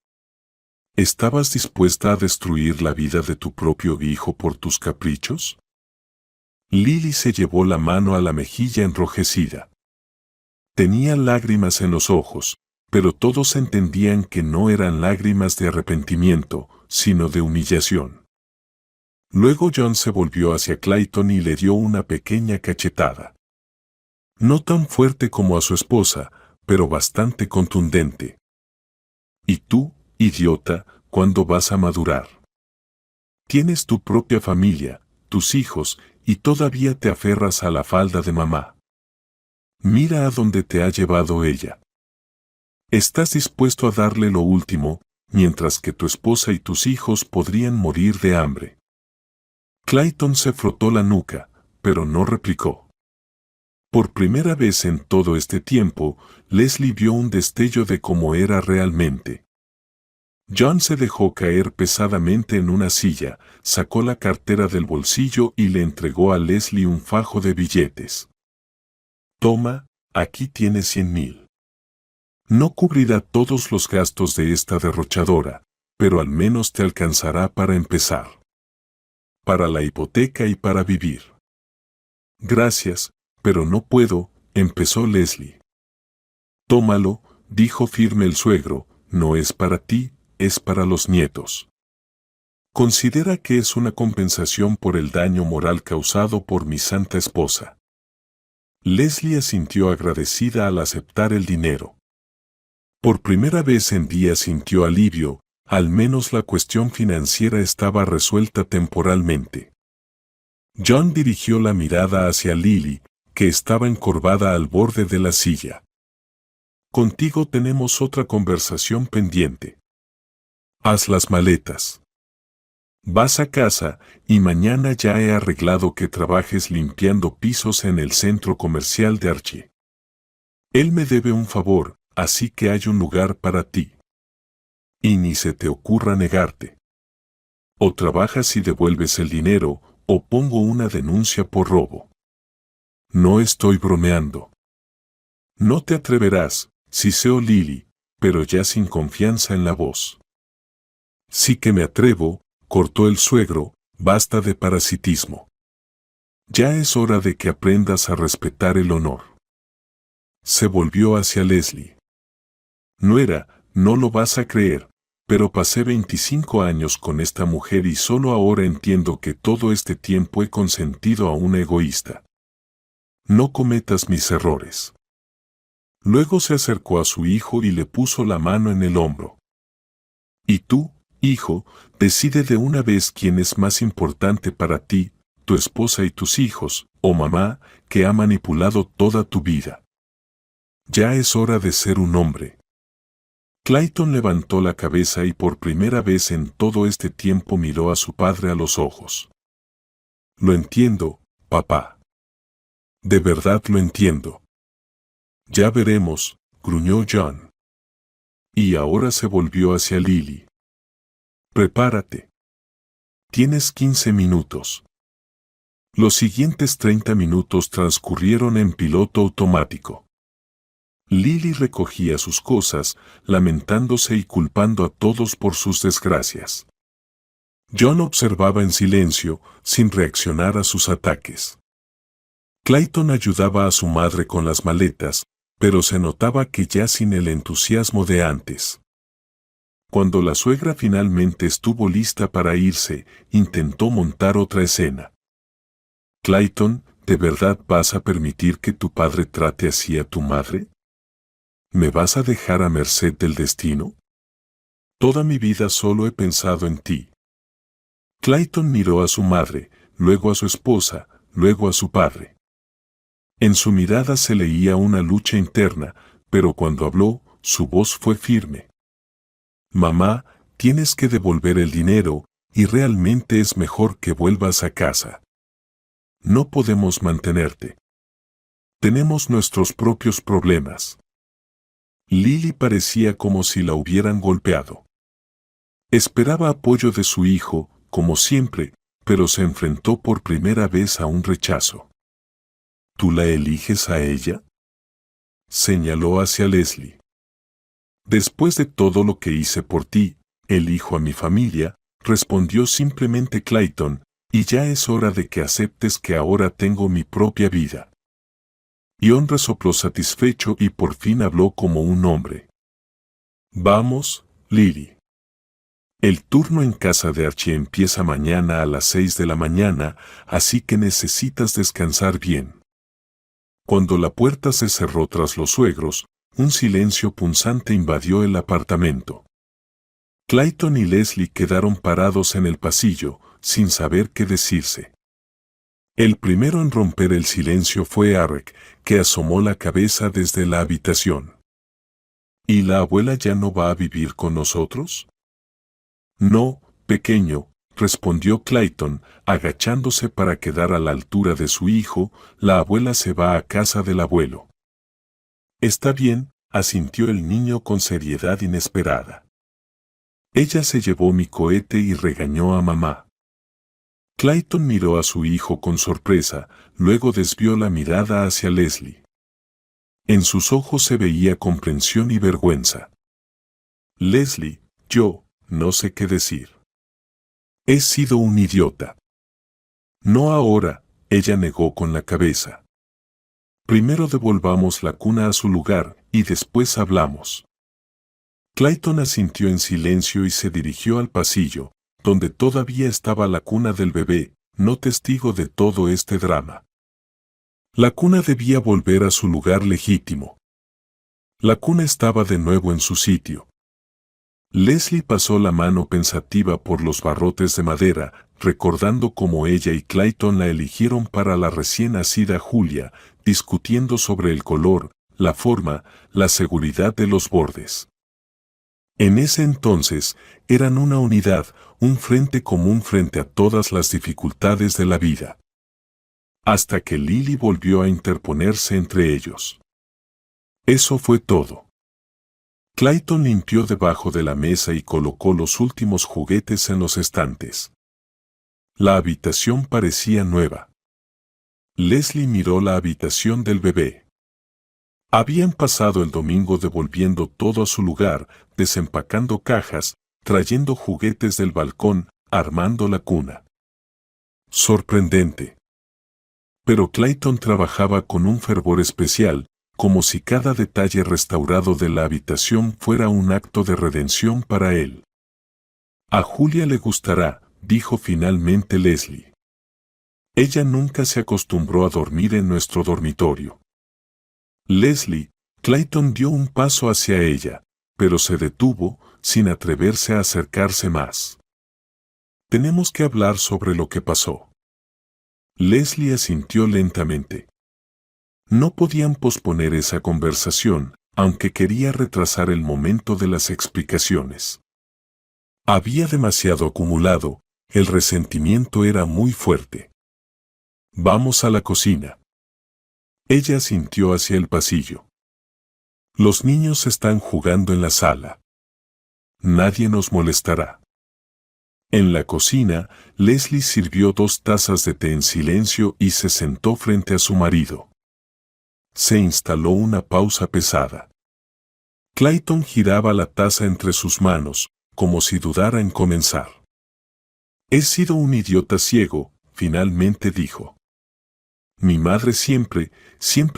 ¿Estabas dispuesta a destruir la vida de tu propio hijo por tus caprichos? Lily se llevó la mano a la mejilla enrojecida. Tenía lágrimas en los ojos, pero todos entendían que no eran lágrimas de arrepentimiento, sino de humillación. Luego John se volvió hacia Clayton y le dio una pequeña cachetada. No tan fuerte como a su esposa, pero bastante contundente. ¿Y tú, idiota, cuándo vas a madurar? Tienes tu propia familia, tus hijos, y todavía te aferras a la falda de mamá. Mira a dónde te ha llevado ella. Estás dispuesto a darle lo último, mientras que tu esposa y tus hijos podrían morir de hambre. Clayton se frotó la nuca, pero no replicó. Por primera vez en todo este tiempo, Leslie vio un destello de cómo era realmente. John se dejó caer pesadamente en una silla, sacó la cartera del bolsillo y le entregó a Leslie un fajo de billetes. Toma, aquí tienes 100,000. No cubrirá todos los gastos de esta derrochadora, pero al menos te alcanzará para empezar. Para la hipoteca y para vivir. Gracias, pero no puedo, empezó Leslie. Tómalo, dijo firme el suegro, no es para ti, es para los nietos. Considera que es una compensación por el daño moral causado por mi santa esposa. Leslie asintió agradecida al aceptar el dinero. Por primera vez en días sintió alivio, al menos la cuestión financiera estaba resuelta temporalmente. John dirigió la mirada hacia Lily, que estaba encorvada al borde de la silla. Contigo tenemos otra conversación pendiente. Haz las maletas. Vas a casa, y mañana ya he arreglado que trabajes limpiando pisos en el centro comercial de Archie. Él me debe un favor, así que hay un lugar para ti. Y ni se te ocurra negarte. O trabajas y devuelves el dinero, o pongo una denuncia por robo. No estoy bromeando. No te atreverás, siseó Lily, pero ya sin confianza en la voz. Sí que me atrevo, cortó el suegro, basta de parasitismo. Ya es hora de que aprendas a respetar el honor. Se volvió hacia Leslie. Nuera, no lo vas a creer, pero pasé 25 años con esta mujer y solo ahora entiendo que todo este tiempo he consentido a una egoísta. No cometas mis errores. Luego se acercó a su hijo y le puso la mano en el hombro. Y tú, hijo, decide de una vez quién es más importante para ti, tu esposa y tus hijos, o mamá, que ha manipulado toda tu vida. Ya es hora de ser un hombre. Clayton levantó la cabeza y por primera vez en todo este tiempo miró a su padre a los ojos. Lo entiendo, papá. De verdad lo entiendo. Ya veremos, gruñó John. Y ahora se volvió hacia Lily. Prepárate. Tienes 15 minutos. Los siguientes 30 minutos transcurrieron en piloto automático. Lily recogía sus cosas, lamentándose y culpando a todos por sus desgracias. John observaba en silencio, sin reaccionar a sus ataques. Clayton ayudaba a su madre con las maletas, pero se notaba que ya sin el entusiasmo de antes. Cuando la suegra finalmente estuvo lista para irse, intentó montar otra escena. Clayton, ¿de verdad vas a permitir que tu padre trate así a tu madre? ¿Me vas a dejar a merced del destino? Toda mi vida solo he pensado en ti. Clayton miró a su madre, luego a su esposa, luego a su padre. En su mirada se leía una lucha interna, pero cuando habló, su voz fue firme. Mamá, tienes que devolver el dinero, y realmente es mejor que vuelvas a casa. No podemos mantenerte. Tenemos nuestros propios problemas. Lily parecía como si la hubieran golpeado. Esperaba apoyo de su hijo, como siempre, pero se enfrentó por primera vez a un rechazo. ¿Tú la eliges a ella?, señaló hacia Leslie. Después de todo lo que hice por ti, elijo a mi familia, respondió simplemente Clayton, y ya es hora de que aceptes que ahora tengo mi propia vida. John resopló satisfecho y por fin habló como un hombre. Vamos, Lily. El turno en casa de Archie empieza mañana a las 6 de la mañana, así que necesitas descansar bien. Cuando la puerta se cerró tras los suegros, un silencio punzante invadió el apartamento. Clayton y Leslie quedaron parados en el pasillo, sin saber qué decirse. El primero en romper el silencio fue Arek, que asomó la cabeza desde la habitación. ¿Y la abuela ya no va a vivir con nosotros? No, pequeño, respondió Clayton, agachándose para quedar a la altura de su hijo, la abuela se va a casa del abuelo. Está bien, asintió el niño con seriedad inesperada. Ella se llevó mi cohete y regañó a mamá. Clayton miró a su hijo con sorpresa, luego desvió la mirada hacia Leslie. En sus ojos se veía comprensión y vergüenza. Leslie, yo, no sé qué decir. He sido un idiota. No ahora, ella negó con la cabeza. Primero devolvamos la cuna a su lugar, y después hablamos. Clayton asintió en silencio y se dirigió al pasillo, donde todavía estaba la cuna del bebé, no testigo de todo este drama. La cuna debía volver a su lugar legítimo. La cuna estaba de nuevo en su sitio. Leslie pasó la mano pensativa por los barrotes de madera, recordando cómo ella y Clayton la eligieron para la recién nacida Julia, discutiendo sobre el color, la forma, la seguridad de los bordes. En ese entonces, eran una unidad, un frente común frente a todas las dificultades de la vida. Hasta que Lily volvió a interponerse entre ellos. Eso fue todo. Clayton limpió debajo de la mesa y colocó los últimos juguetes en los estantes. La habitación parecía nueva. Leslie miró la habitación del bebé. Habían pasado el domingo devolviendo todo a su lugar, desempacando cajas, trayendo juguetes del balcón, armando la cuna. Sorprendente. Pero Clayton trabajaba con un fervor especial, como si cada detalle restaurado de la habitación fuera un acto de redención para él. A Julia le gustará, dijo finalmente Leslie. Ella nunca se acostumbró a dormir en nuestro dormitorio. Leslie, Clayton dio un paso hacia ella, pero se detuvo, sin atreverse a acercarse más. Tenemos que hablar sobre lo que pasó. Leslie asintió lentamente. No podían posponer esa conversación, aunque quería retrasar el momento de las explicaciones. Había demasiado acumulado, el resentimiento era muy fuerte. Vamos a la cocina. Ella asintió hacia el pasillo. Los niños están jugando en la sala. Nadie nos molestará. En la cocina, Leslie sirvió 2 tazas de té en silencio y se sentó frente a su marido. Se instaló una pausa pesada. Clayton giraba la taza entre sus manos, como si dudara en comenzar. He sido un idiota ciego, finalmente dijo. Mi madre siempre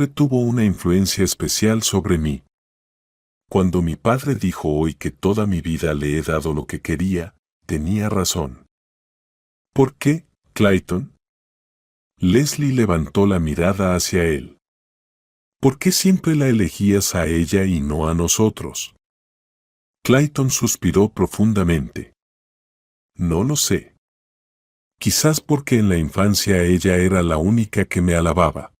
tuvo una influencia especial sobre mí. Cuando mi padre dijo hoy que toda mi vida le he dado lo que quería, tenía razón. ¿Por qué, Clayton? Leslie levantó la mirada hacia él. ¿Por qué siempre la elegías a ella y no a nosotros? Clayton suspiró profundamente. No lo sé. Quizás porque en la infancia ella era la única que me alababa.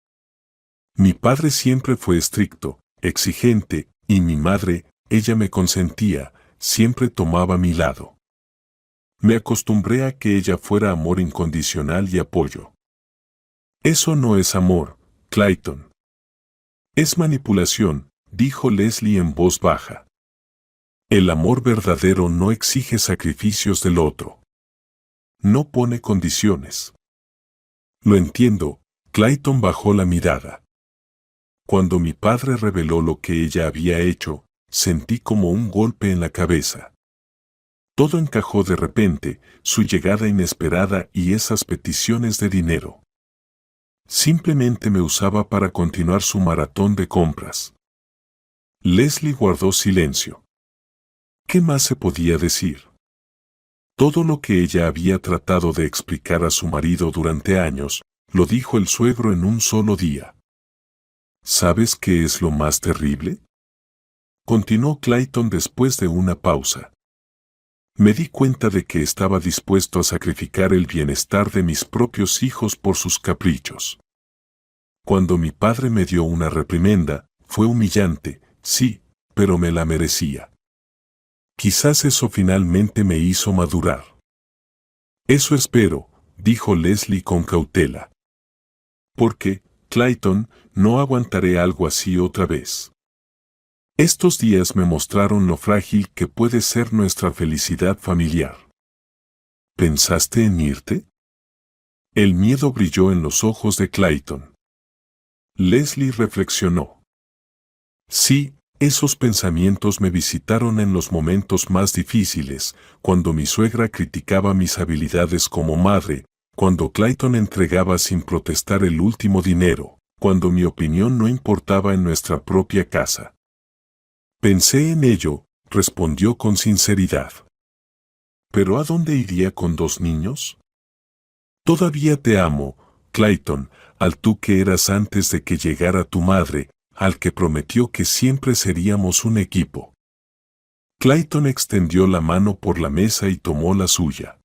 Mi padre siempre fue estricto, exigente, y mi madre, ella me consentía, siempre tomaba mi lado. Me acostumbré a que ella fuera amor incondicional y apoyo. Eso no es amor, Clayton. Es manipulación, dijo Leslie en voz baja. El amor verdadero no exige sacrificios del otro. No pone condiciones. Lo entiendo, Clayton bajó la mirada. Cuando mi padre reveló lo que ella había hecho, sentí como un golpe en la cabeza. Todo encajó de repente, su llegada inesperada y esas peticiones de dinero. Simplemente me usaba para continuar su maratón de compras. Leslie guardó silencio. ¿Qué más se podía decir? Todo lo que ella había tratado de explicar a su marido durante años, lo dijo el suegro en un solo día. ¿Sabes qué es lo más terrible? Continuó Clayton después de una pausa. Me di cuenta de que estaba dispuesto a sacrificar el bienestar de mis propios hijos por sus caprichos. Cuando mi padre me dio una reprimenda, fue humillante, sí, pero me la merecía. Quizás eso finalmente me hizo madurar. Eso espero, dijo Leslie con cautela. Porque, Clayton, no aguantaré algo así otra vez. Estos días me mostraron lo frágil que puede ser nuestra felicidad familiar. ¿Pensaste en irte? El miedo brilló en los ojos de Clayton. Leslie reflexionó. Sí, esos pensamientos me visitaron en los momentos más difíciles, cuando mi suegra criticaba mis habilidades como madre, cuando Clayton entregaba sin protestar el último dinero, cuando mi opinión no importaba en nuestra propia casa. Pensé en ello, respondió con sinceridad. ¿Pero a dónde iría con 2 niños? Todavía te amo, Clayton, al tú que eras antes de que llegara tu madre, al que prometió que siempre seríamos un equipo. Clayton extendió la mano por la mesa y tomó la suya.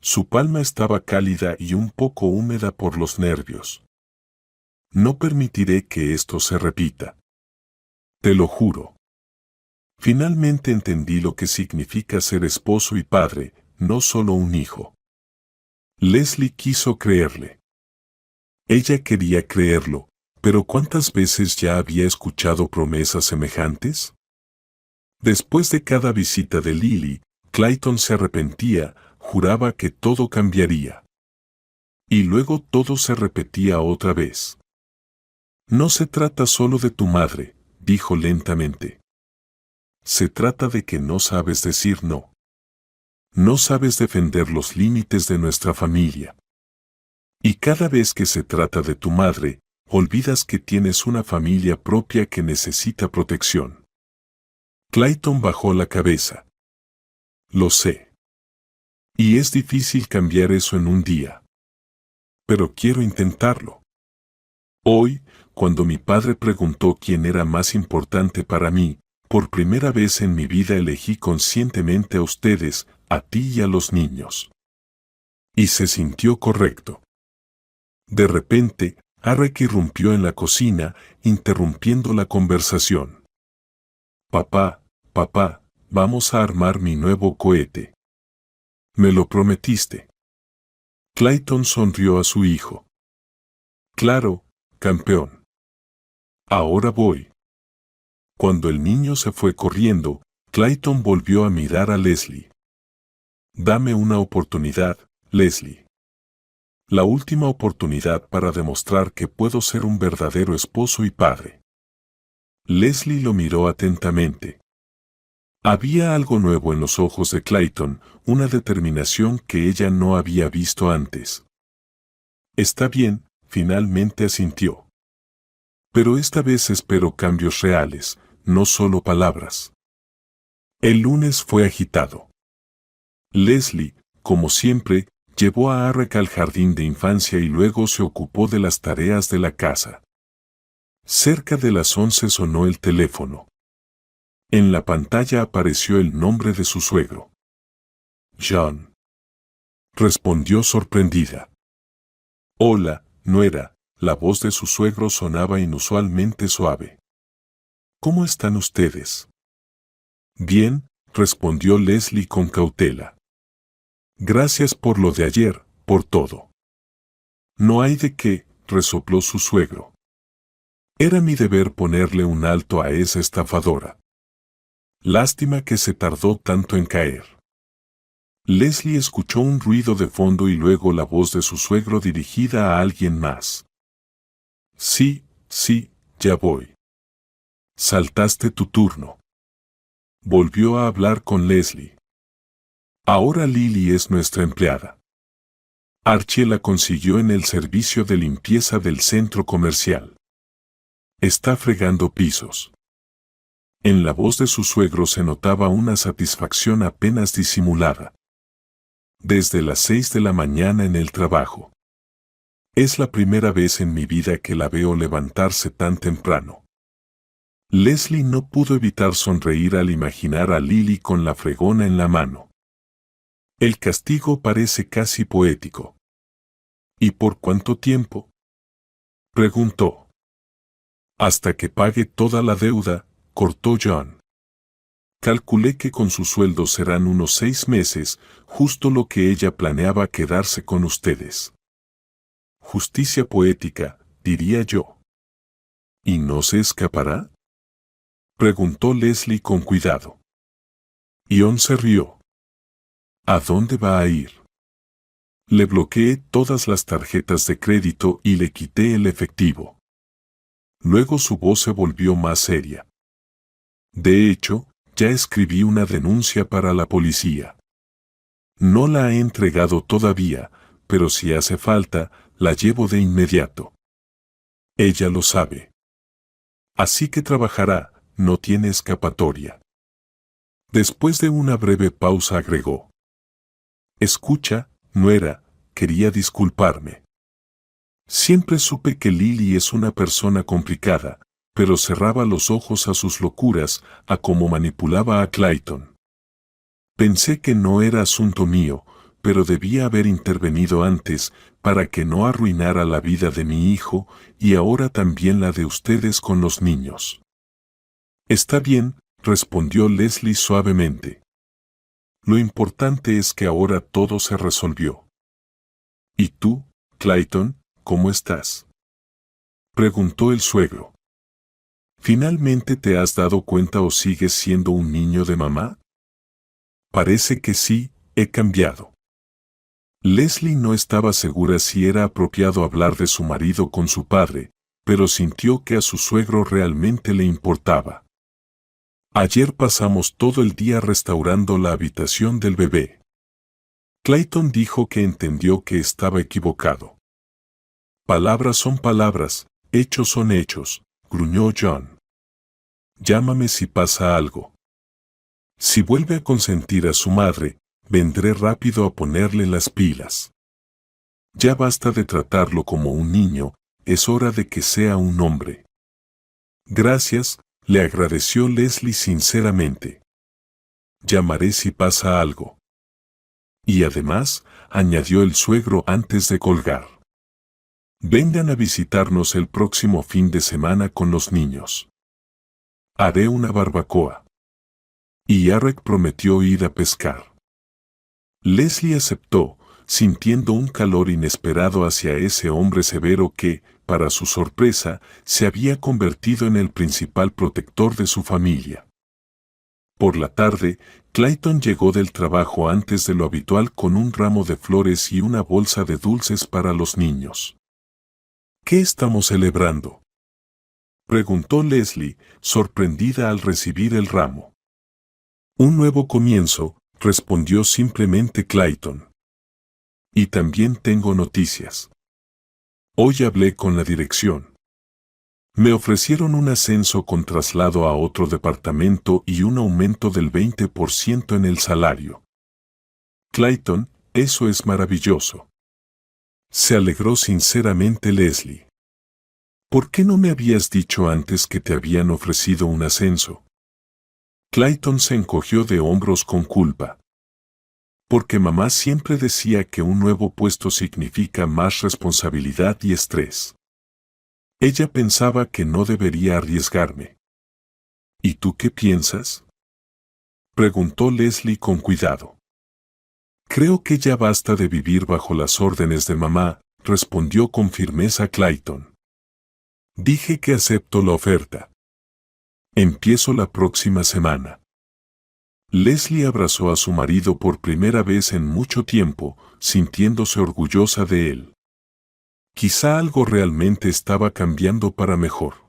Su palma estaba cálida y un poco húmeda por los nervios. No permitiré que esto se repita. Te lo juro. Finalmente entendí lo que significa ser esposo y padre, no solo un hijo. Leslie quiso creerle. Ella quería creerlo, pero ¿cuántas veces ya había escuchado promesas semejantes? Después de cada visita de Lily, Clayton se arrepentía, juraba que todo cambiaría. Y luego todo se repetía otra vez. No se trata solo de tu madre, dijo lentamente. Se trata de que no sabes decir no. No sabes defender los límites de nuestra familia. Y cada vez que se trata de tu madre, olvidas que tienes una familia propia que necesita protección. Clayton bajó la cabeza. Lo sé. Y es difícil cambiar eso en un día. Pero quiero intentarlo. Hoy, cuando mi padre preguntó quién era más importante para mí, por primera vez en mi vida elegí conscientemente a ustedes, a ti y a los niños. Y se sintió correcto. De repente, Arek irrumpió en la cocina, interrumpiendo la conversación. Papá, vamos a armar mi nuevo cohete. Me lo prometiste. Clayton sonrió a su hijo. Claro, campeón. Ahora voy. Cuando el niño se fue corriendo, Clayton volvió a mirar a Leslie. Dame una oportunidad, Leslie. La última oportunidad para demostrar que puedo ser un verdadero esposo y padre. Leslie lo miró atentamente. Había algo nuevo en los ojos de Clayton, una determinación que ella no había visto antes. Está bien, finalmente asintió. Pero esta vez espero cambios reales, no solo palabras. El lunes fue agitado. Leslie, como siempre, llevó a Arek al jardín de infancia y luego se ocupó de las tareas de la casa. Cerca de las 11 sonó el teléfono. En la pantalla apareció el nombre de su suegro. John. Respondió sorprendida. Hola, nuera. La voz de su suegro sonaba inusualmente suave. ¿Cómo están ustedes? Bien, respondió Leslie con cautela. Gracias por lo de ayer, por todo. No hay de qué, resopló su suegro. Era mi deber ponerle un alto a esa estafadora. Lástima que se tardó tanto en caer. Leslie escuchó un ruido de fondo y luego la voz de su suegro dirigida a alguien más. Sí, ya voy. Saltaste tu turno. Volvió a hablar con Leslie. Ahora Lily es nuestra empleada. Archie la consiguió en el servicio de limpieza del centro comercial. Está fregando pisos. En la voz de su suegro se notaba una satisfacción apenas disimulada. Desde las 6 de la mañana en el trabajo. Es la primera vez en mi vida que la veo levantarse tan temprano. Leslie no pudo evitar sonreír al imaginar a Lily con la fregona en la mano. El castigo parece casi poético. ¿Y por cuánto tiempo? Preguntó. Hasta que pague toda la deuda, cortó John. Calculé que con su sueldo serán unos 6 meses, justo lo que ella planeaba quedarse con ustedes. Justicia poética, diría yo. ¿Y no se escapará? Preguntó Leslie con cuidado. Ion se rió. ¿A dónde va a ir? Le bloqueé todas las tarjetas de crédito y le quité el efectivo. Luego su voz se volvió más seria. De hecho, ya escribí una denuncia para la policía. No la he entregado todavía, pero si hace falta, la llevo de inmediato. Ella lo sabe. Así que trabajará, no tiene escapatoria. Después de una breve pausa agregó. Escucha, nuera, quería disculparme. Siempre supe que Lily es una persona complicada, pero cerraba los ojos a sus locuras, a cómo manipulaba a Clayton. Pensé que no era asunto mío, pero debía haber intervenido antes para que no arruinara la vida de mi hijo y ahora también la de ustedes con los niños. Está bien, respondió Leslie suavemente. Lo importante es que ahora todo se resolvió. ¿Y tú, Clayton, cómo estás? Preguntó el suegro. ¿Finalmente te has dado cuenta o sigues siendo un niño de mamá? Parece que sí, he cambiado. Leslie no estaba segura si era apropiado hablar de su marido con su padre, pero sintió que a su suegro realmente le importaba. Ayer pasamos todo el día restaurando la habitación del bebé. Clayton dijo que entendió que estaba equivocado. Palabras son palabras, hechos son hechos, gruñó John. Llámame si pasa algo. Si vuelve a consentir a su madre, vendré rápido a ponerle las pilas. Ya basta de tratarlo como un niño, es hora de que sea un hombre. Gracias, le agradeció Leslie sinceramente. Llamaré si pasa algo. Y además, añadió el suegro antes de colgar. Vengan a visitarnos el próximo fin de semana con los niños. Haré una barbacoa. Y Arek prometió ir a pescar. Leslie aceptó, sintiendo un calor inesperado hacia ese hombre severo que, para su sorpresa, se había convertido en el principal protector de su familia. Por la tarde, Clayton llegó del trabajo antes de lo habitual con un ramo de flores y una bolsa de dulces para los niños. ¿Qué estamos celebrando?, preguntó Leslie, sorprendida al recibir el ramo. Un nuevo comienzo, respondió simplemente Clayton. Y también tengo noticias. Hoy hablé con la dirección. Me ofrecieron un ascenso con traslado a otro departamento y un aumento del 20% en el salario. Clayton, eso es maravilloso. Se alegró sinceramente Leslie. ¿Por qué no me habías dicho antes que te habían ofrecido un ascenso? Clayton se encogió de hombros con culpa. Porque mamá siempre decía que un nuevo puesto significa más responsabilidad y estrés. Ella pensaba que no debería arriesgarme. ¿Y tú qué piensas?, preguntó Leslie con cuidado. Creo que ya basta de vivir bajo las órdenes de mamá, respondió con firmeza Clayton. Dije que acepto la oferta. Empiezo la próxima semana. Leslie abrazó a su marido por primera vez en mucho tiempo, sintiéndose orgullosa de él. Quizá algo realmente estaba cambiando para mejor.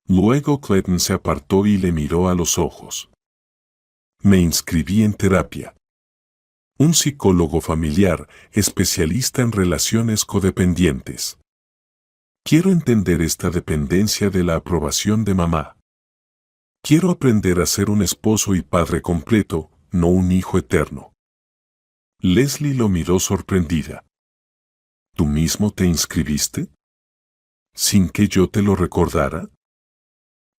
Luego Clayton se apartó y le miró a los ojos. Me inscribí en terapia. Un psicólogo familiar, especialista en relaciones codependientes. Quiero entender esta dependencia de la aprobación de mamá. Quiero aprender a ser un esposo y padre completo, no un hijo eterno. Leslie lo miró sorprendida. ¿Tú mismo te inscribiste? ¿Sin que yo te lo recordara?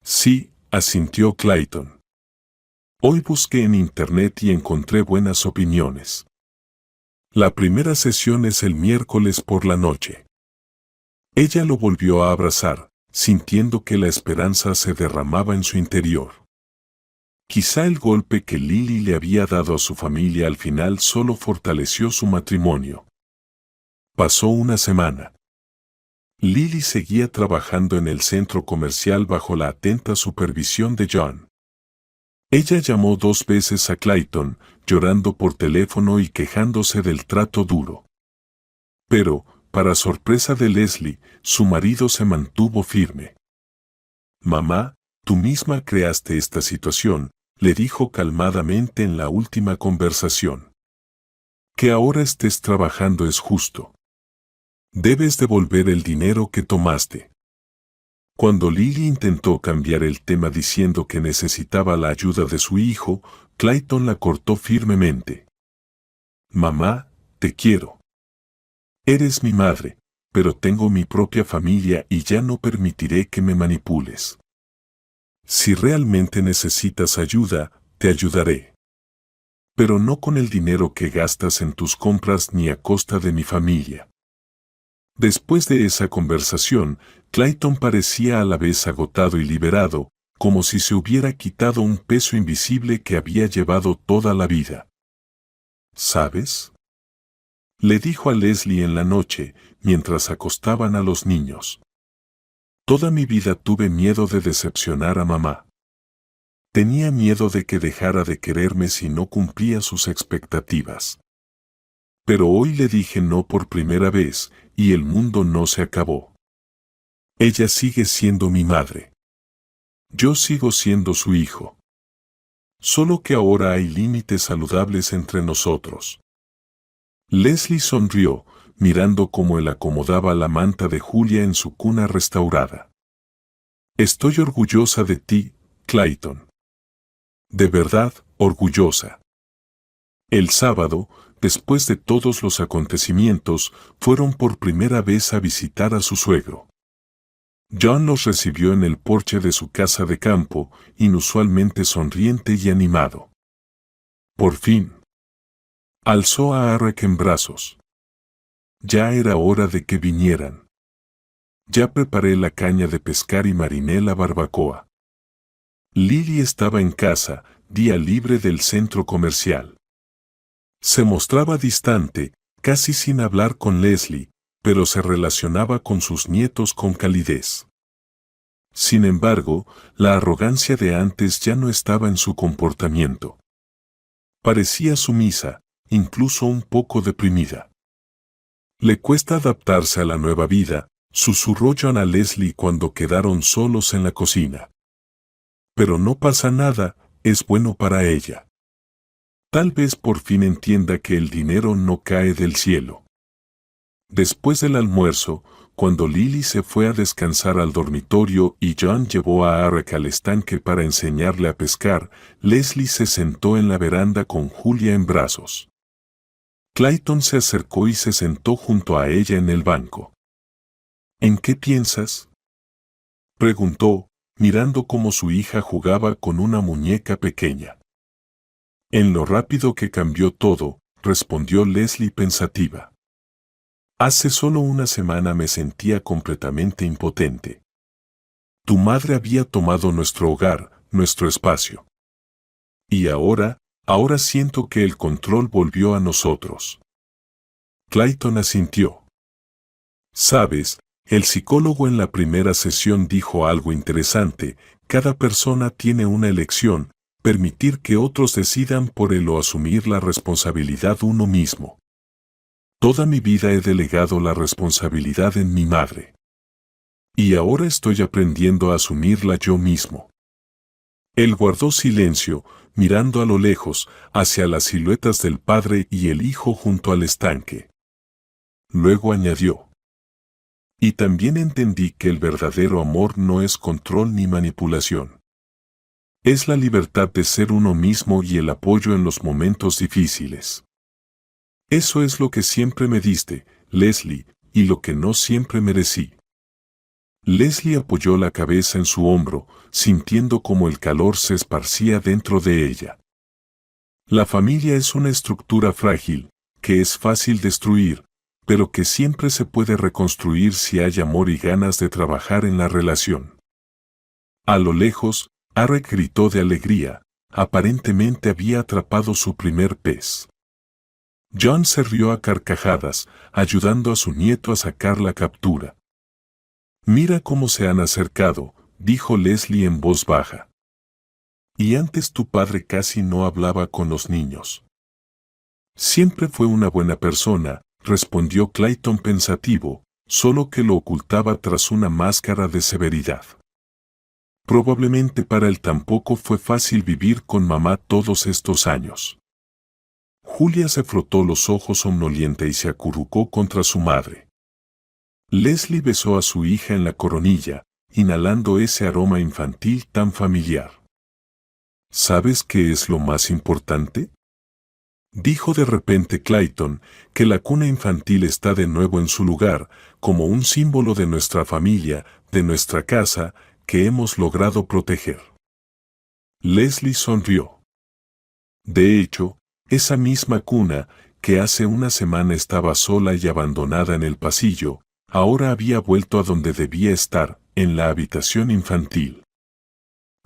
Sí, asintió Clayton. Hoy busqué en internet y encontré buenas opiniones. La primera sesión es el miércoles por la noche. Ella lo volvió a abrazar, sintiendo que la esperanza se derramaba en su interior. Quizá el golpe que Lily le había dado a su familia al final solo fortaleció su matrimonio. Pasó una semana. Lily seguía trabajando en el centro comercial bajo la atenta supervisión de John. Ella llamó 2 veces a Clayton, llorando por teléfono y quejándose del trato duro. Pero, para sorpresa de Leslie, su marido se mantuvo firme. Mamá, tú misma creaste esta situación, le dijo calmadamente en la última conversación. Que ahora estés trabajando es justo. Debes devolver el dinero que tomaste. Cuando Lily intentó cambiar el tema diciendo que necesitaba la ayuda de su hijo, Clayton la cortó firmemente. Mamá, te quiero. Eres mi madre, pero tengo mi propia familia y ya no permitiré que me manipules. Si realmente necesitas ayuda, te ayudaré. Pero no con el dinero que gastas en tus compras ni a costa de mi familia. Después de esa conversación, Clayton parecía a la vez agotado y liberado, como si se hubiera quitado un peso invisible que había llevado toda la vida. ¿Sabes?, le dijo a Leslie en la noche, mientras acostaban a los niños. Toda mi vida tuve miedo de decepcionar a mamá. Tenía miedo de que dejara de quererme si no cumplía sus expectativas. Pero hoy le dije no por primera vez, y el mundo no se acabó. Ella sigue siendo mi madre. Yo sigo siendo su hijo. Solo que ahora hay límites saludables entre nosotros. Leslie sonrió, mirando cómo él acomodaba la manta de Julia en su cuna restaurada. Estoy orgullosa de ti, Clayton. De verdad, orgullosa. El sábado, después de todos los acontecimientos, fueron por primera vez a visitar a su suegro. John los recibió en el porche de su casa de campo, inusualmente sonriente y animado. Por fin. Alzó a Eric en brazos. Ya era hora de que vinieran. Ya preparé la caña de pescar y mariné la barbacoa. Lily estaba en casa, día libre del centro comercial. Se mostraba distante, casi sin hablar con Leslie, pero se relacionaba con sus nietos con calidez. Sin embargo, la arrogancia de antes ya no estaba en su comportamiento. Parecía sumisa, incluso un poco deprimida. Le cuesta adaptarse a la nueva vida, susurró John a Leslie cuando quedaron solos en la cocina. Pero no pasa nada, es bueno para ella. Tal vez por fin entienda que el dinero no cae del cielo. Después del almuerzo, cuando Lily se fue a descansar al dormitorio y John llevó a Eric al estanque para enseñarle a pescar, Leslie se sentó en la veranda con Julia en brazos. Clayton se acercó y se sentó junto a ella en el banco. ¿En qué piensas?, preguntó, mirando cómo su hija jugaba con una muñeca pequeña. En lo rápido que cambió todo, respondió Leslie pensativa. Hace solo una semana me sentía completamente impotente. Tu madre había tomado nuestro hogar, nuestro espacio. Y ahora siento que el control volvió a nosotros. Clayton asintió. Sabes, el psicólogo en la primera sesión dijo algo interesante: cada persona tiene una elección, permitir que otros decidan por él o asumir la responsabilidad uno mismo. Toda mi vida he delegado la responsabilidad en mi madre. Y ahora estoy aprendiendo a asumirla yo mismo. Él guardó silencio, mirando a lo lejos, hacia las siluetas del padre y el hijo junto al estanque. Luego añadió: y también entendí que el verdadero amor no es control ni manipulación. Es la libertad de ser uno mismo y el apoyo en los momentos difíciles. Eso es lo que siempre me diste, Leslie, y lo que no siempre merecí. Leslie apoyó la cabeza en su hombro, sintiendo cómo el calor se esparcía dentro de ella. La familia es una estructura frágil, que es fácil destruir, pero que siempre se puede reconstruir si hay amor y ganas de trabajar en la relación. A lo lejos, Eric gritó de alegría, aparentemente había atrapado su primer pez. John se rió a carcajadas, ayudando a su nieto a sacar la captura. Mira cómo se han acercado, dijo Leslie en voz baja. Y antes tu padre casi no hablaba con los niños. Siempre fue una buena persona, respondió Clayton pensativo, solo que lo ocultaba tras una máscara de severidad. Probablemente para él tampoco fue fácil vivir con mamá todos estos años. Julia se frotó los ojos somnolienta y se acurrucó contra su madre. Leslie besó a su hija en la coronilla, inhalando ese aroma infantil tan familiar. ¿Sabes qué es lo más importante?, dijo de repente Clayton, que la cuna infantil está de nuevo en su lugar, como un símbolo de nuestra familia, de nuestra casa, que hemos logrado proteger. Leslie sonrió. De hecho, esa misma cuna, que hace una semana estaba sola y abandonada en el pasillo, ahora había vuelto a donde debía estar, en la habitación infantil.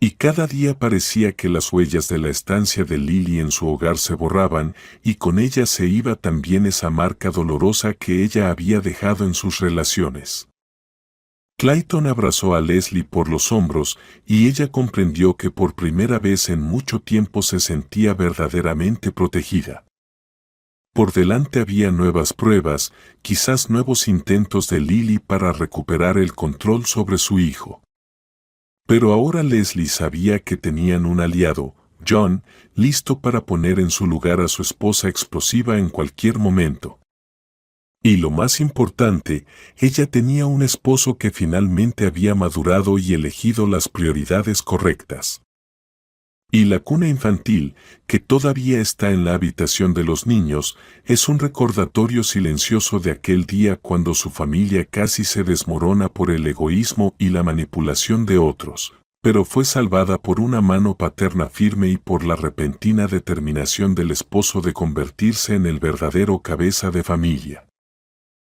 Y cada día parecía que las huellas de la estancia de Lily en su hogar se borraban, y con ella se iba también esa marca dolorosa que ella había dejado en sus relaciones. Clayton abrazó a Leslie por los hombros, y ella comprendió que por primera vez en mucho tiempo se sentía verdaderamente protegida. Por delante había nuevas pruebas, quizás nuevos intentos de Lily para recuperar el control sobre su hijo. Pero ahora Leslie sabía que tenían un aliado, John, listo para poner en su lugar a su esposa explosiva en cualquier momento. Y lo más importante, ella tenía un esposo que finalmente había madurado y elegido las prioridades correctas. Y la cuna infantil, que todavía está en la habitación de los niños, es un recordatorio silencioso de aquel día cuando su familia casi se desmorona por el egoísmo y la manipulación de otros, pero fue salvada por una mano paterna firme y por la repentina determinación del esposo de convertirse en el verdadero cabeza de familia.